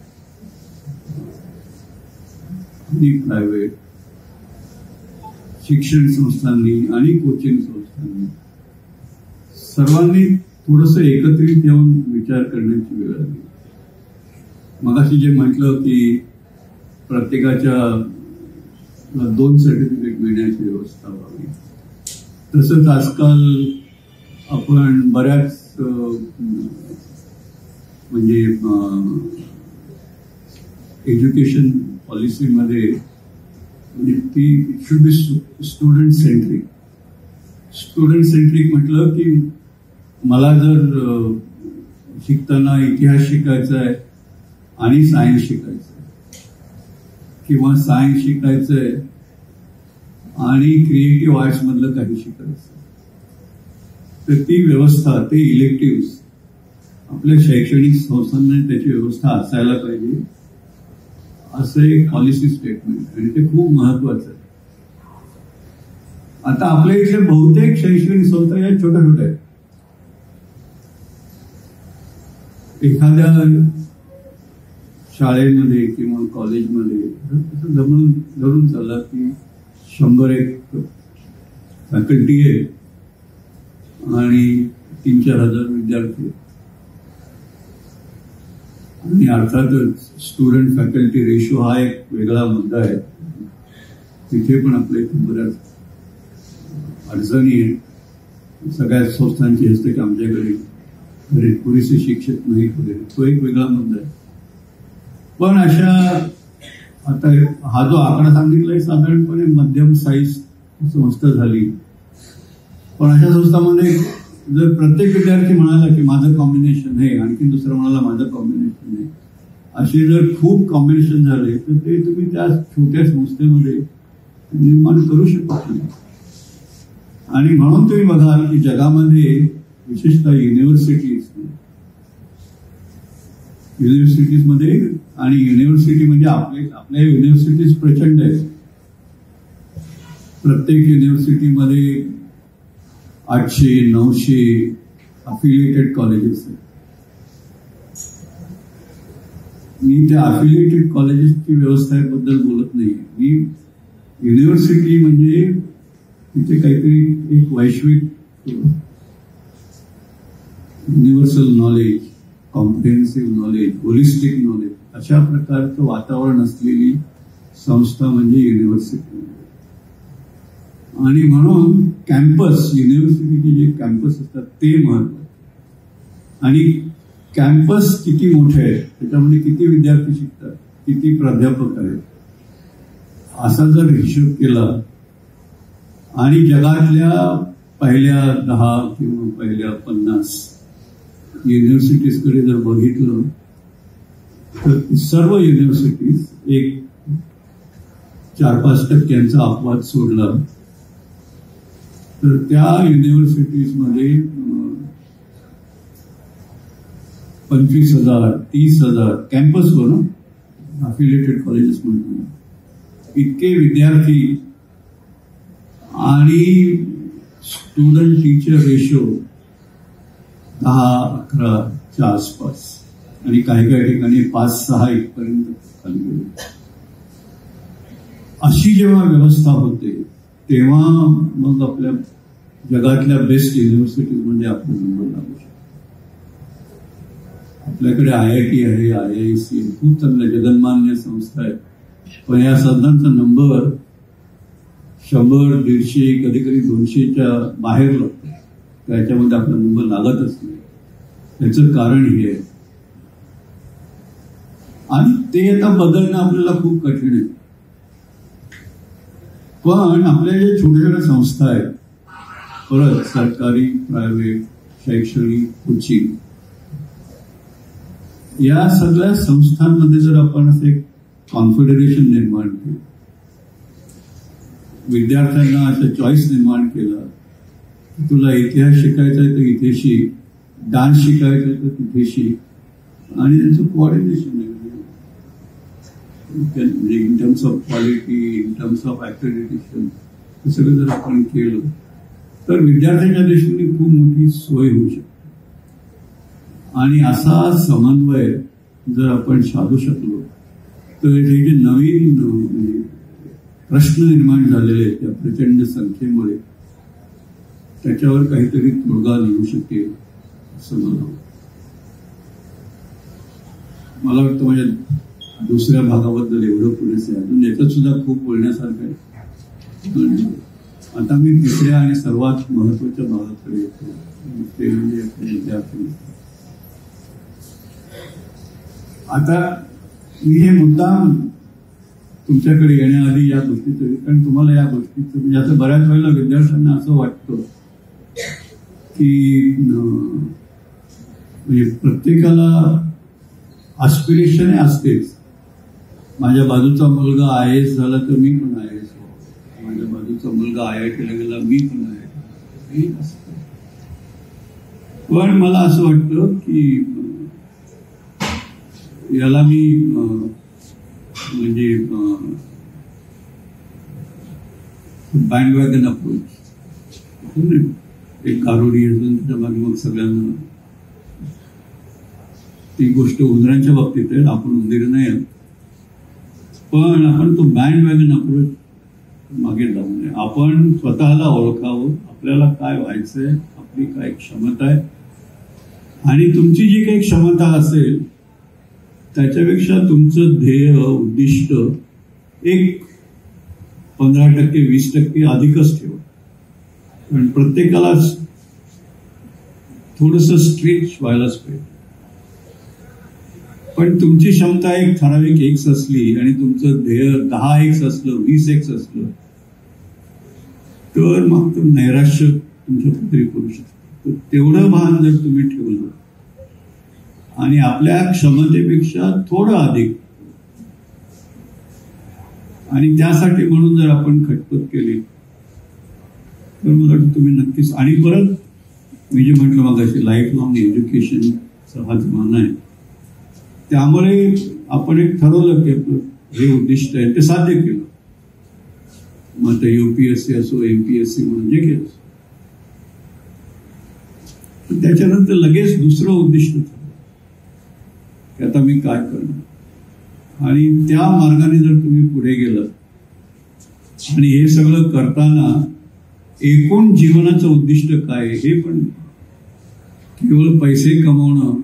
[SPEAKER 1] आणि प्रायव्हेट शिक्षण संस्थांनी आणि कोचिंग संस्थांनी सर्वांनी थोडंसं एकत्रित येऊन विचार करण्याची वेळ आली. मगाशी जे म्हटलं की प्रत्येकाच्या 2 सर्टिफिकेट मिळण्याची व्यवस्था व्हावी, तसंच आजकाल आपण बऱ्याच म्हणजे एज्युकेशन पॉलिसीमध्ये म्हणजे ती should be student centric. Student centric म्हटलं की मला जर शिकताना इतिहास शिकायचा आहे आणि सायन्स शिकायचं आहे किंवा सायन्स शिकायचं आहे आणि क्रिएटिव्ह आर्ट्स मधलं काही शिकायचं, तर ती व्यवस्था, ते इलेक्टिव्ह आपल्या शैक्षणिक संस्थांना त्याची व्यवस्था असायला पाहिजे, असं एक पॉलिसी स्टेटमेंट आणि ते खूप महत्वाचं आहे. आता आपल्या इथले बहुतेक शैक्षणिक संस्था या छोट्या छोट्या आहेत. एखाद्या शाळेमध्ये किंवा कॉलेजमध्ये धरून चालला की 100-1 फॅकल्टी आहे आणि 3-4 हजार विद्यार्थी आणि अर्थातच स्टुडंट फॅकल्टी रेशो हा एक वेगळा मुद्दा आहे. तिथे पण आपल्या इथे बऱ्याच अडचणी आहेत. सगळ्या संस्थांची असते की आमच्याकडे पुरेसे शिक्षक नाहीत वगैरे, तो एक वेगळा मुद्दा आहे. पण अशा आता हा जो आकडा सांगितलाय साधारणपणे मध्यम साईज संस्था झाली. पण अशा संस्थांमध्ये जर प्रत्येक विद्यार्थी म्हणाला की माझं कॉम्बिनेशन आहे, आणखी दुसरा म्हणाला माझं कॉम्बिनेशन आहे, असे जर खूप कॉम्बिनेशन झाले तर ते तुम्ही त्या छोट्या संस्थेमध्ये निर्माण करू शकत नाही. आणि म्हणून तुम्ही बघाल की जगामध्ये विशेषतः युनिव्हर्सिटीजमध्ये आणि युनिव्हर्सिटी म्हणजे आपल्या युनिव्हर्सिटीज प्रचंड आहेत. प्रत्येक युनिव्हर्सिटीमध्ये 800-900 अफिलिएटेड कॉलेजेस आहेत. मी त्या अफिलिएटेड कॉलेजेसची व्यवस्थेबद्दल बोलत नाही. मी युनिव्हर्सिटी म्हणजे तिथे काहीतरी एक वैश्विक universal knowledge, comprehensive knowledge, holistic knowledge अशा प्रकारचं वातावरण असलेली संस्था म्हणजे युनिव्हर्सिटी. आणि म्हणून कॅम्पस, युनिव्हर्सिटीचे जे कॅम्पस असतात ते महत्वाचे. आणि कॅम्पस किती मोठे आहे, त्याच्यामध्ये किती विद्यार्थी शिकतात, किती प्राध्यापक आहेत, असा जर हिशोब केला आणि जगातल्या पहिल्या 10 किंवा पहिल्या 50 युनिव्हर्सिटीजकडे जर बघितलं तर सर्व युनिव्हर्सिटीज एक 4-5% अपवाद सोडला तर त्या युनिव्हर्सिटीजमध्ये 25,000, 30,000 कॅम्पसवर अफिलिएटेड कॉलेजेस म्हणतो इतके विद्यार्थी आणि स्टुडंट टीचर रेशो 10-11च्या आसपास आणि काही ठिकाणी 5-6 इथपर्यंत खाली गेले. अशी जेव्हा व्यवस्था होते तेव्हा मग आपल्या जगातल्या बेस्ट युनिव्हर्सिटीजमध्ये आपला नंबर लागू शकतो. आपल्याकडे IIT आहे, IISc आहे, खूप चांगल्या जगन्मान्य संस्था आहेत. पण या संस्थांचा नंबर 100, 150, कधी 200च्या बाहेर लागतो. त्याच्यामध्ये आपला नंबर लागतच नाही. त्याचं कारण हे आहे आणि ते आता बदलणं आपल्याला खूप कठीण आहे. पण आपल्या जे छोट्या छोट्या संस्था आहेत, परत सरकारी, प्रायव्हेट, शैक्षणिक, कोचिंग, या सगळ्या संस्थांमध्ये जर आपण असं एक कॉन्फेडरेशन निर्माण केलं, विद्यार्थ्यांना असं चॉईस निर्माण केला, तुला इतिहास शिकायचा आहे तर इथे शिक, डान्स शिकायचा आहे तर तिथे शिक, आणि त्यांचं कोऑर्डिनेशन आहे in terms of quality, in terms of accreditation, हे सगळं जर आपण केलं तर विद्यार्थ्यांच्या दृष्टीने खूप मोठी सोय होऊ शकते. आणि असा समन्वय जर आपण साधू शकलो तर हे जे नवीन प्रश्न निर्माण झालेले आहेत त्या प्रचंड संख्येमुळे त्याच्यावर काहीतरी तोडगा निघू शकेल असं मला वाटतं. माझ्या दुसऱ्या भागाबद्दल एवढं पुरेसे आहे. अजून याच्यात सुद्धा खूप बोलण्यासारखं आहे. आता मी तिसऱ्या आणि सर्वात महत्वाच्या भागाकडे येतो, ते म्हणजे विद्यार्थी. आता मी हे मुद्दाम तुमच्याकडे येण्याआधी या गोष्टीचं, कारण तुम्हाला या गोष्टीचं म्हणजे आता बऱ्याच वेळेला विद्यार्थ्यांना असं वाटतं की म्हणजे प्रत्येकाला ॲस्पिरेशन असतेच. माझ्या बाजूचा मुलगा IAS झाला तर मी पण IAS व्हावं, माझ्या बाजूचा मुलगा IIT ला गेला मी पण IIT. पण मला असं वाटतं की याला मी म्हणजे बँडवॅगन अप्रोच, एक गारुडी असून त्याच्या मागे मग सगळ्यांना, ती गोष्ट उंदरांच्या बाबतीत आहे, आपण उंदीर नाही आहोत, पण आपण तो बँडवॅगन अप्रोच मागे जाऊ नये. आपण स्वतःला ओळखावं, आपल्याला काय व्हायचंय, आपली काय क्षमता आहे, आणि तुमची जी काही क्षमता असेल त्याच्यापेक्षा तुमचं ध्येय उद्दिष्ट एक 15% 20% अधिकच ठेवा. पण प्रत्येकाला थोडंसं स्ट्रेच व्हायलाच पाहिजे. पण तुमची क्षमता एक ठराविक X असली आणि तुमचं ध्येय 10X असलं, 20X असलं तर मग तो नैराश्य तुमच्या पदरी करू शकतो. तेवढं भान जर तुम्ही ठेवलं आणि आपल्या क्षमतेपेक्षा थोडं अधिक, आणि त्यासाठी म्हणून जर आपण खटपट केली तर मला वाटतं तुम्ही नक्कीच. आणि परत मी जे म्हटलं मगाशी, लाईफ लॉंग एज्युकेशनचा हा जमाना आहे, त्यामुळे आपण एक ठरवलं की आपलं हे उद्दिष्ट आहे ते साध्य केलं. मग ते UPSC असो, MPSC म्हणून जे केलं, त्याच्यानंतर लगेच दुसरं उद्दिष्ट ठरवलं की आता मी काय करणार, आणि त्या मार्गाने जर तुम्ही पुढे गेलं आणि हे सगळं करताना एकूण जीवनाचं उद्दिष्ट काय हे पण, केवळ पैसे कमवणं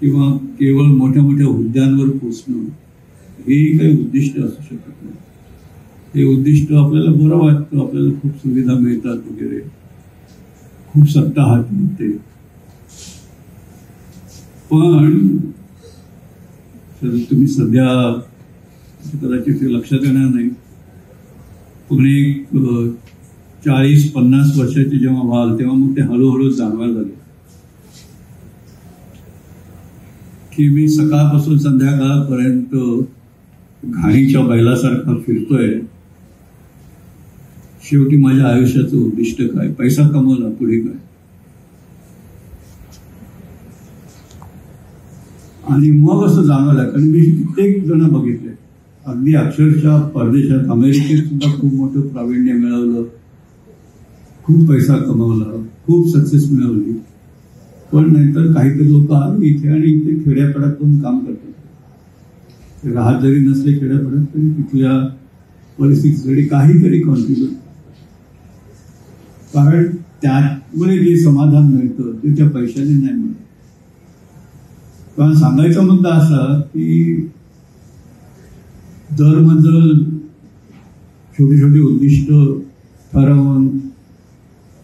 [SPEAKER 1] किंवा केवळ मोठ्या मोठ्या हुद्द्यांवर पोचणं हे काही उद्दिष्ट असू शकत नाही. हे उद्दिष्ट आपल्याला बरं वाटतं, आपल्याला खूप सुविधा मिळतात वगैरे, खूप सत्ता हात मिळते, पण तुम्ही सध्या कदाचित ते लक्षात येणार नाही, पण एक 40-50 वर्षाचे जेव्हा व्हाल तेव्हा मग ते हळूहळू जाणवायला लागले की मी सकाळपासून संध्याकाळपर्यंत घाणीच्या बैलासारखा फिरतोय. शेवटी माझ्या आयुष्याचं उद्दिष्ट काय, पैसा कमवला, पुढे काय. आणि मग असं जाणवलं, कारण मी कित्येक जण बघितले, अगदी अक्षरशः परदेशात, अमेरिकेत सुद्धा खूप मोठं प्रावीण्य मिळवलं, खूप पैसा कमवला, खूप सक्सेस मिळवली, पण नंतर काहीतरी लोक आले इथे आणि इथे खेड्यापाड्यातून काम करतात. राहत जरी नसले खेड्यापाड्यात तरी तिथल्या परिस्थितीसाठी काहीतरी कॉन्ट्रीब्युट, कारण त्यामुळे जे समाधान मिळतं ते त्या पैशाने नाही मिळत. कारण सांगायचा मुद्दा असा की दर मंजल छोटी छोटी उद्दिष्ट ठरवून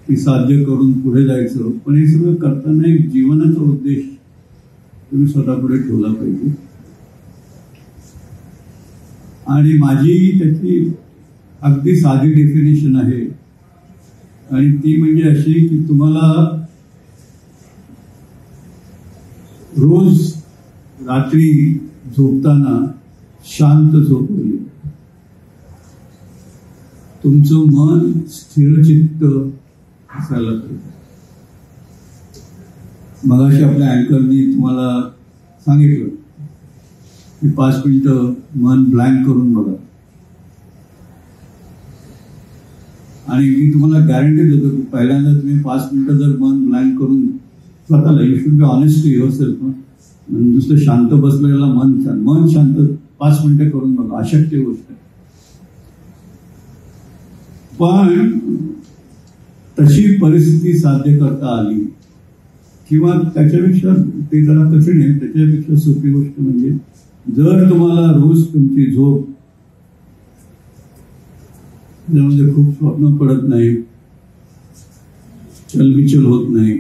[SPEAKER 1] ती साध्य करून पुढे जायचं, पण हे सगळं करताना एक जीवनाचा उद्देश तुम्ही स्वतःपुढे ठेवला पाहिजे. आणि माझी त्याची अगदी साधी डेफिनेशन आहे, आणि ती म्हणजे अशी की तुम्हाला रोज रात्री झोपताना शांत झोप होईल, तुमचं मन स्थिरचित्त असायला पाहिजे. मगाशी आपल्या अँकरनी तुम्हाला सांगितलं की 5 मिनिटं मन ब्लँक करून बघा, आणि मी तुम्हाला गॅरंटी देतो की पहिल्यांदा तुम्ही 5 मिनिटं जर मन ब्लँक करून स्वतःला, you should be honest to yourself, नुसतं शांत बसलेला मन शांत 5 मिनिटं करून बघा, अशक्य गोष्ट आहे. पण तशी परिस्थिती साध्य करता आली, किंवा त्याच्यापेक्षा ते जरा कठीण आहे, त्याच्यापेक्षा सोपी गोष्ट म्हणजे जर तुम्हाला रोज तुमची झोप त्यामध्ये खूप स्वप्न पडत नाही, चलबिचल होत नाही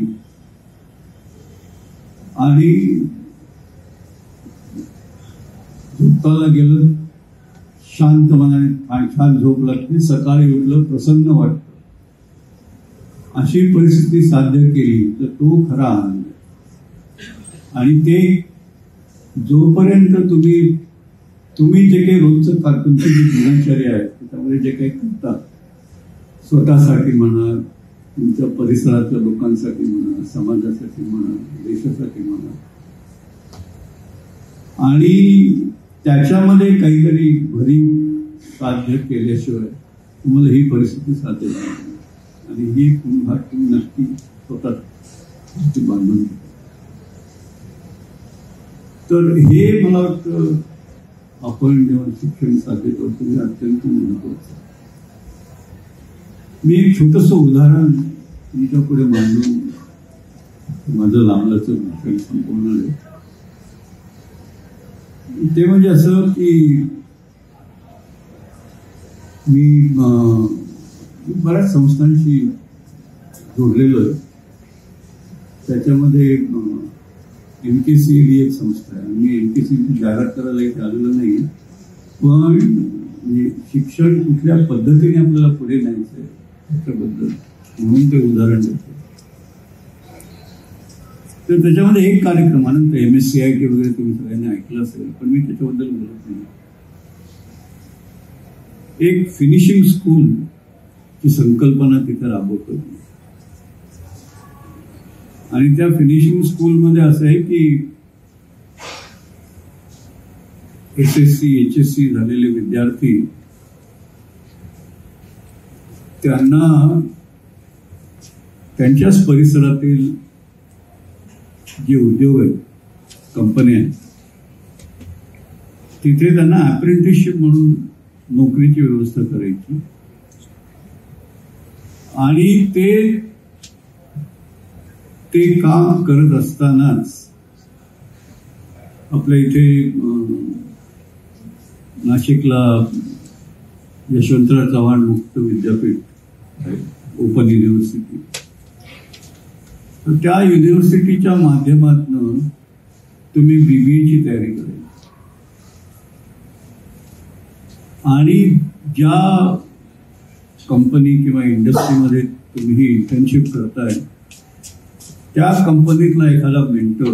[SPEAKER 1] आणि झोपायला गेलं शांत मनाने छान झोप लागते, सकाळी उठलं प्रसन्न वाटतं. अशी परिस्थिती साध्य केली तर तो खरा आनंद. आणि ते जोपर्यंत तुम्ही जे काही रोजचं तुमची जी दिनचर्या आहे त्याच्यामध्ये जे काही करता, स्वतःसाठी म्हणा, तुमच्या परिसरातल्या लोकांसाठी म्हणा, समाजासाठी म्हणा, देशासाठी म्हणा, आणि त्याच्यामध्ये काहीतरी भरीव साध्य केल्याशिवाय तुम्हाला ही परिस्थिती साध्य नाही. आणि ही तुम्ही नक्की स्वतः बांधून. तर हे मला वाटतं आपण जेव्हा शिक्षण साध्य करतो हे अत्यंत महत्वाचं. मी एक छोटंसं उदाहरण तुमच्या पुढे मांडून माझं लांबलंच भाषण संपवणार आहे. ते म्हणजे असं की मी बऱ्याच संस्थांशी जोडलेलो आहे. त्याच्यामध्ये MKC ही एक संस्था आहे. मी MKCची जाहिरात करायला इथे आलेलं नाही, पण शिक्षण कुठल्या पद्धतीने आपल्याला पुढे न्यायचं आहे त्याच्याबद्दल म्हणून ते उदाहरण देतो. तर त्याच्यामध्ये एक कार्यक्रम अनंत MSCIT वगैरे तुम्ही सगळ्यांनी ऐकलं असेल, पण मी त्याच्याबद्दल बोलत नाही. एक फिनिशिंग स्कूल ची संकल्पना तिथे राबवतो. आणि त्या फिनिशिंग स्कूलमध्ये असं आहे की SSC HSC झालेले विद्यार्थी, त्यांना त्यांच्याच परिसरातील जे उद्योग आहेत, कंपन्या आहेत, तिथे त्यांना अप्रेंटिसशिप म्हणून नोकरीची व्यवस्था करायची. आणि ते काम करत असतानाच आपल्या इथे नाशिकला यशवंतराव चव्हाण मुक्त विद्यापीठ आहे, ओपन युनिव्हर्सिटी. तर त्या युनिव्हर्सिटीच्या माध्यमातून तुम्ही BBAची तयारी करायची. आणि ज्या कंपनी किंवा इंडस्ट्रीमध्ये तुम्ही ही इंटर्नशिप करताय त्या कंपनीतला एखादा मेंटर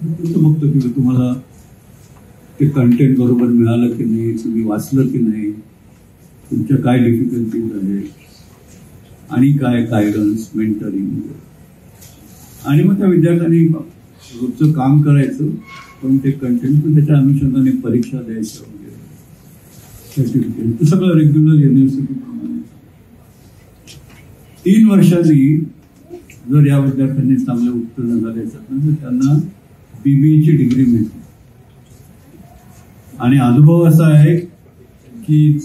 [SPEAKER 1] बघतो की तुम्हाला ते कंटेंट बरोबर मिळालं की नाही, तुम्ही वाचलं की नाही, तुमच्या काय डिफिकल्टीज आहेत आणि काय गायडन्स, मेंटरिंग. आणि मग त्या विद्यार्थ्यांनी रोजचं काम करायचं, पण ते कंटेंट पण त्याच्या अनुषंगाने परीक्षा द्यायच्या वगैरे, सर्टिफिकेट, ते सगळं रेग्युलर युनिव्हर्सिटी प्रमाणे. 3 वर्षांनी जर या विद्यार्थ्यांनी चांगले उत्तीर्ण झाले तर त्यांना BBAची डिग्री मिळते. आणि अनुभव असा आहे की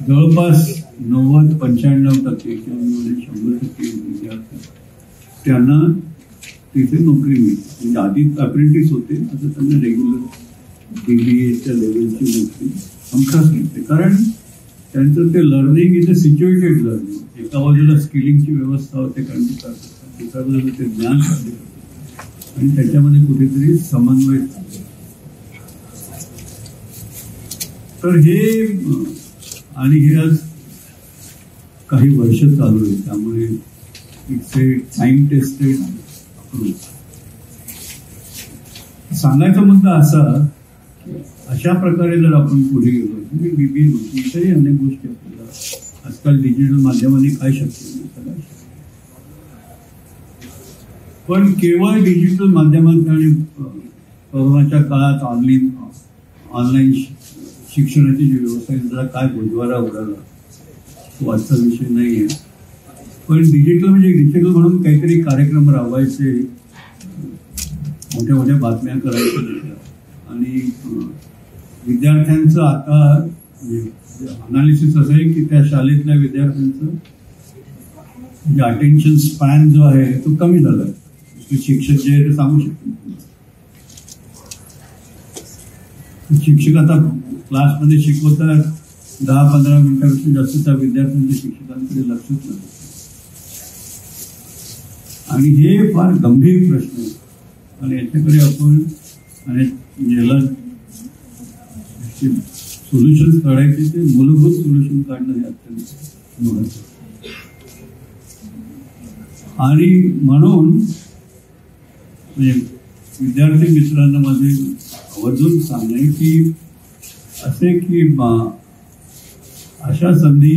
[SPEAKER 1] जवळपास 90-95% किंवा 100% विद्यार्थी त्यांना तिथे नोकरी मिळते. म्हणजे आधी अप्रेंटिस होते, आता त्यांना रेग्युलर BBAच्या लेवलची नोकरी हमखास मिळते. कारण त्यांचं ते learning is a situated learning. एका बाजूला स्किलिंगची व्यवस्था होते, कारण एका बाजूला ते ज्ञान साध्य करते आणि त्याच्यामध्ये कुठेतरी समन्वय. तर हे आणि हे आज काही वर्ष चालू आहे, त्यामुळे it's a time tested approach. सांगायचा मुद्दा असा, अशा प्रकारे जर आपण पुढे गेलो, BBA म्हणतो, इतरही अनेक गोष्टी आपल्याला आजकाल डिजिटल माध्यमाने काय शक्य नाही. पण केवळ डिजिटल माध्यमात आणि कोरोनाच्या काळात ऑनलाईन शिक्षणाची जी व्यवस्था आहे त्याला काय बोजवारा उडाला तो आजचा विषय नाही आहे. पण डिजिटल म्हणजे डिजिटल म्हणून काहीतरी कार्यक्रम राबवायचे, मोठ्या मोठ्या बातम्या करायच्या. आणि विद्यार्थ्यांचं आता अनालिसिस असं आहे की त्या शाळेतल्या विद्यार्थ्यांचं म्हणजे अटेन्शन स्पॅन जो आहे तो कमी झाला आहे. शिक्षक जे आहे ते सांगू शकतो. शिक्षक आता क्लासमध्ये शिकवतात, 10-15 मिनिटांपेक्षा जास्त त्या विद्यार्थ्यांच्या शिक्षकांकडे लक्षच नसतं. आणि हे फार गंभीर प्रश्न आहे आणि याच्याकडे आपण आणि याला सोल्युशन काढायचे ते मूलभूत सोल्युशन काढणं हे अत्यंत महत्त्वाचं. आणि म्हणून म्हणजे विद्यार्थी मित्रांना माझे आवर्जून सांगणे की असे की अशा संधी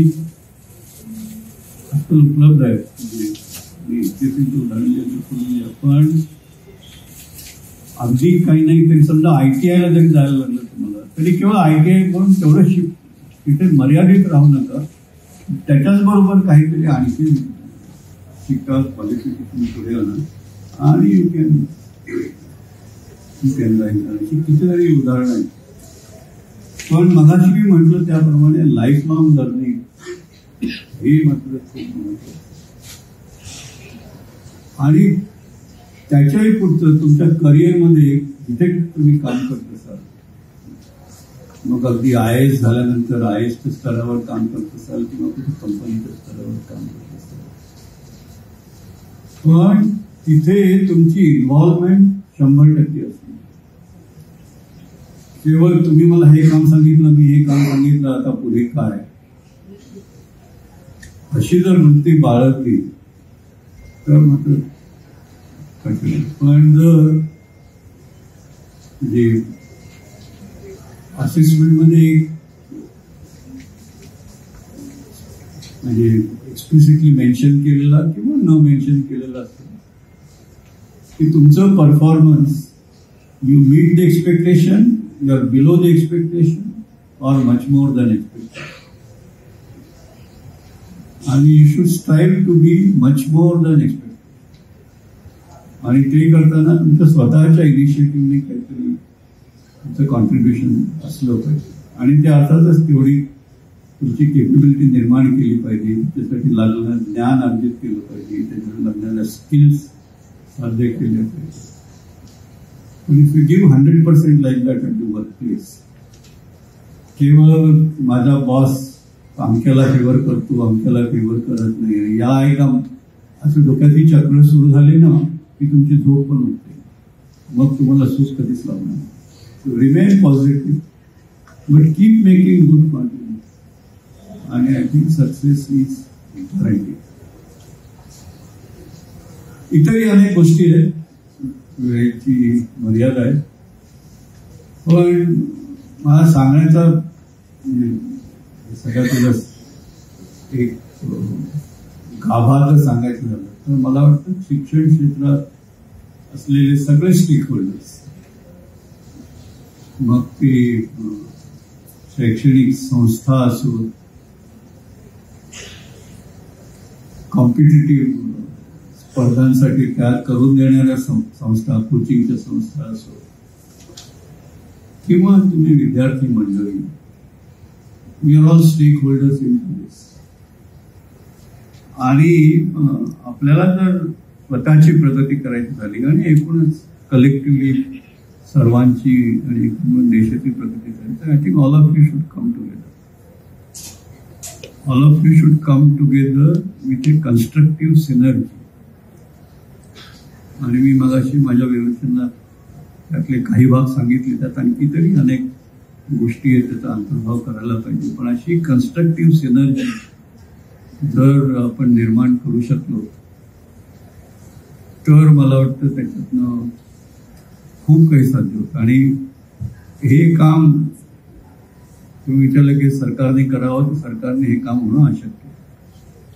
[SPEAKER 1] आजकाल उपलब्ध आहेत. पण अगदी काही नाही तरी समजा ITI ला जरी जायला लागलं तुम्हाला तरी केवळ ITI म्हणून तेवढं तिथे मर्यादित राहू नका. त्याच्याच बरोबर काहीतरी आणखी शिका, क्वालिफिकेशन पुढे आणा आणि यू कॅन राहील. अशी कितीतरी उदाहरणं आहेत. पण मगाशी मी म्हटलं त्याप्रमाणे लाईफ लॉंग लर्निंग हे मात्र खूप महत्त्वाचं. आणि त्याच्याही पुढचं तुमच्या करिअरमध्ये जिथे तुम्ही काम करत असाल, मग अगदी IAS झाल्यानंतर IASच्या स्तरावर काम करत असाल किंवा कुठे कंपनीच्या स्तरावर काम करत असाल, पण तिथे तुमची इन्व्हॉल्वमेंट 100% असते. केवळ तुम्ही मला हे काम सांगितलं, मी हे काम सांगितलं, आता पुढे काय, अशी जर वृत्ती बाळगली तर मात्र कठीण. पण जर म्हणजे असेसमेंटमध्ये म्हणजे एक्सप्लिसिटली मेन्शन केलेला किंवा न मेन्शन केलेला असेल की तुमचं performance you meet the expectation, you are below the expectation or much more than expectation. आणि you should strive to be much more than expected. आणि ते करताना तुमच्या स्वतःच्या इनिशिएटिव्हने काहीतरी तुमचं कॉन्ट्रीब्युशन असलं पाहिजे. आणि ते अर्थातच तेवढी तुमची केपेबिलिटी निर्माण केली पाहिजे, त्यासाठी लागणारं ज्ञान अर्जित केलं पाहिजे, त्याच्यावर लागणाऱ्या स्किल्स साध्य केल्या पाहिजे. पण if you give 100% like that at the work place, केवळ माझा बॉस अमक्याला फेवर करतो, अमक्याला फेवर करत नाही, या एका असं डोक्याची चक्र सुरू झाली ना की तुमची झोप पण होते, मग तुम्हाला सुख कधीच लागणार. So remain positive but keep making good contribution आणि I think success is guarantee. इतरही अनेक गोष्टी आहेत, वेळेची मर्यादा आहे. पण मला सांगण्याचा सगळ्यातच एक गाभा जर सांगायचं झालं तर मला वाटतं शिक्षण क्षेत्रात असलेले सगळे स्टेक होल्डर्स, मग ते शैक्षणिक संस्था असो, कॉम्पिटिटिव्ह स्पर्धांसाठी तयार करून देणाऱ्या संस्था, कोचिंगच्या संस्था असो, किंवा तुम्ही विद्यार्थी मंडळी, we are all stakeholders in this. आणि आपल्याला जर स्वतःची प्रगती करायची झाली आणि एकूणच कलेक्टिव्हली सर्वांची आणि एकूण देशाची प्रगती झाली तर I think all of you should come together. All of you should come together with A constructive synergy. आणि मी मगाशी माझ्या विवेचनात त्यातले काही भाग सांगितले, त्यात आणखी तरी अनेक गोष्टी आहेत त्याचा अंतर्भाव करायला पाहिजे. पण अशी कन्स्ट्रक्टिव्ह सिनर्जी जर आपण निर्माण करू शकलो तर मला वाटतं त्याच्यातनं खूप काही साध्य होतं. आणि हे काम तुम्ही विचारलं की सरकारने करावं, तर सरकारने हे काम होणं अशक्य,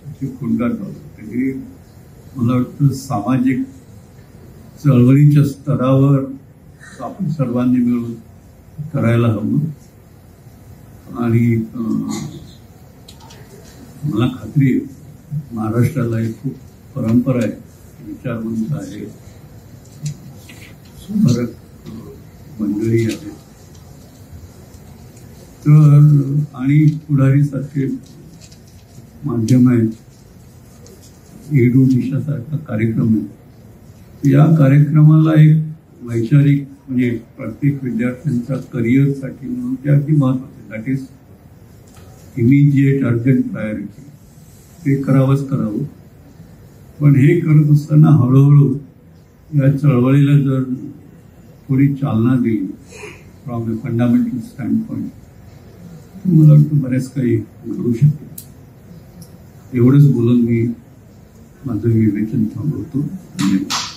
[SPEAKER 1] अशी खुणगार होतं. हे मला वाटतं सामाजिक चळवळीच्या स्तरावर आपण सर्वांनी मिळून करायला हवं. आणि मला खात्री आहे महाराष्ट्राला एक खूप परंपरा आहे, विचारवंत आहे, सुधारक मंडळी आहे. तर आणि पुढारीसारखे माध्यम आहेत, एडू दिशासारखा कार्यक्रम आहे. या कार्यक्रमाला एक वैचारिक म्हणजे प्रत्येक विद्यार्थ्यांच्या करिअरसाठी म्हणून ते अगदी महत्वाचे, that is immediate urgent priority ते करावंच करावं. पण हे करत असताना हळूहळू या चळवळीला जर थोडी चालना दिली from a fundamental stand point, मला वाटतं बऱ्याच काही घडू शकते. एवढंच बोलून मी माझं विवेचन थांबवतो. धन्यवाद.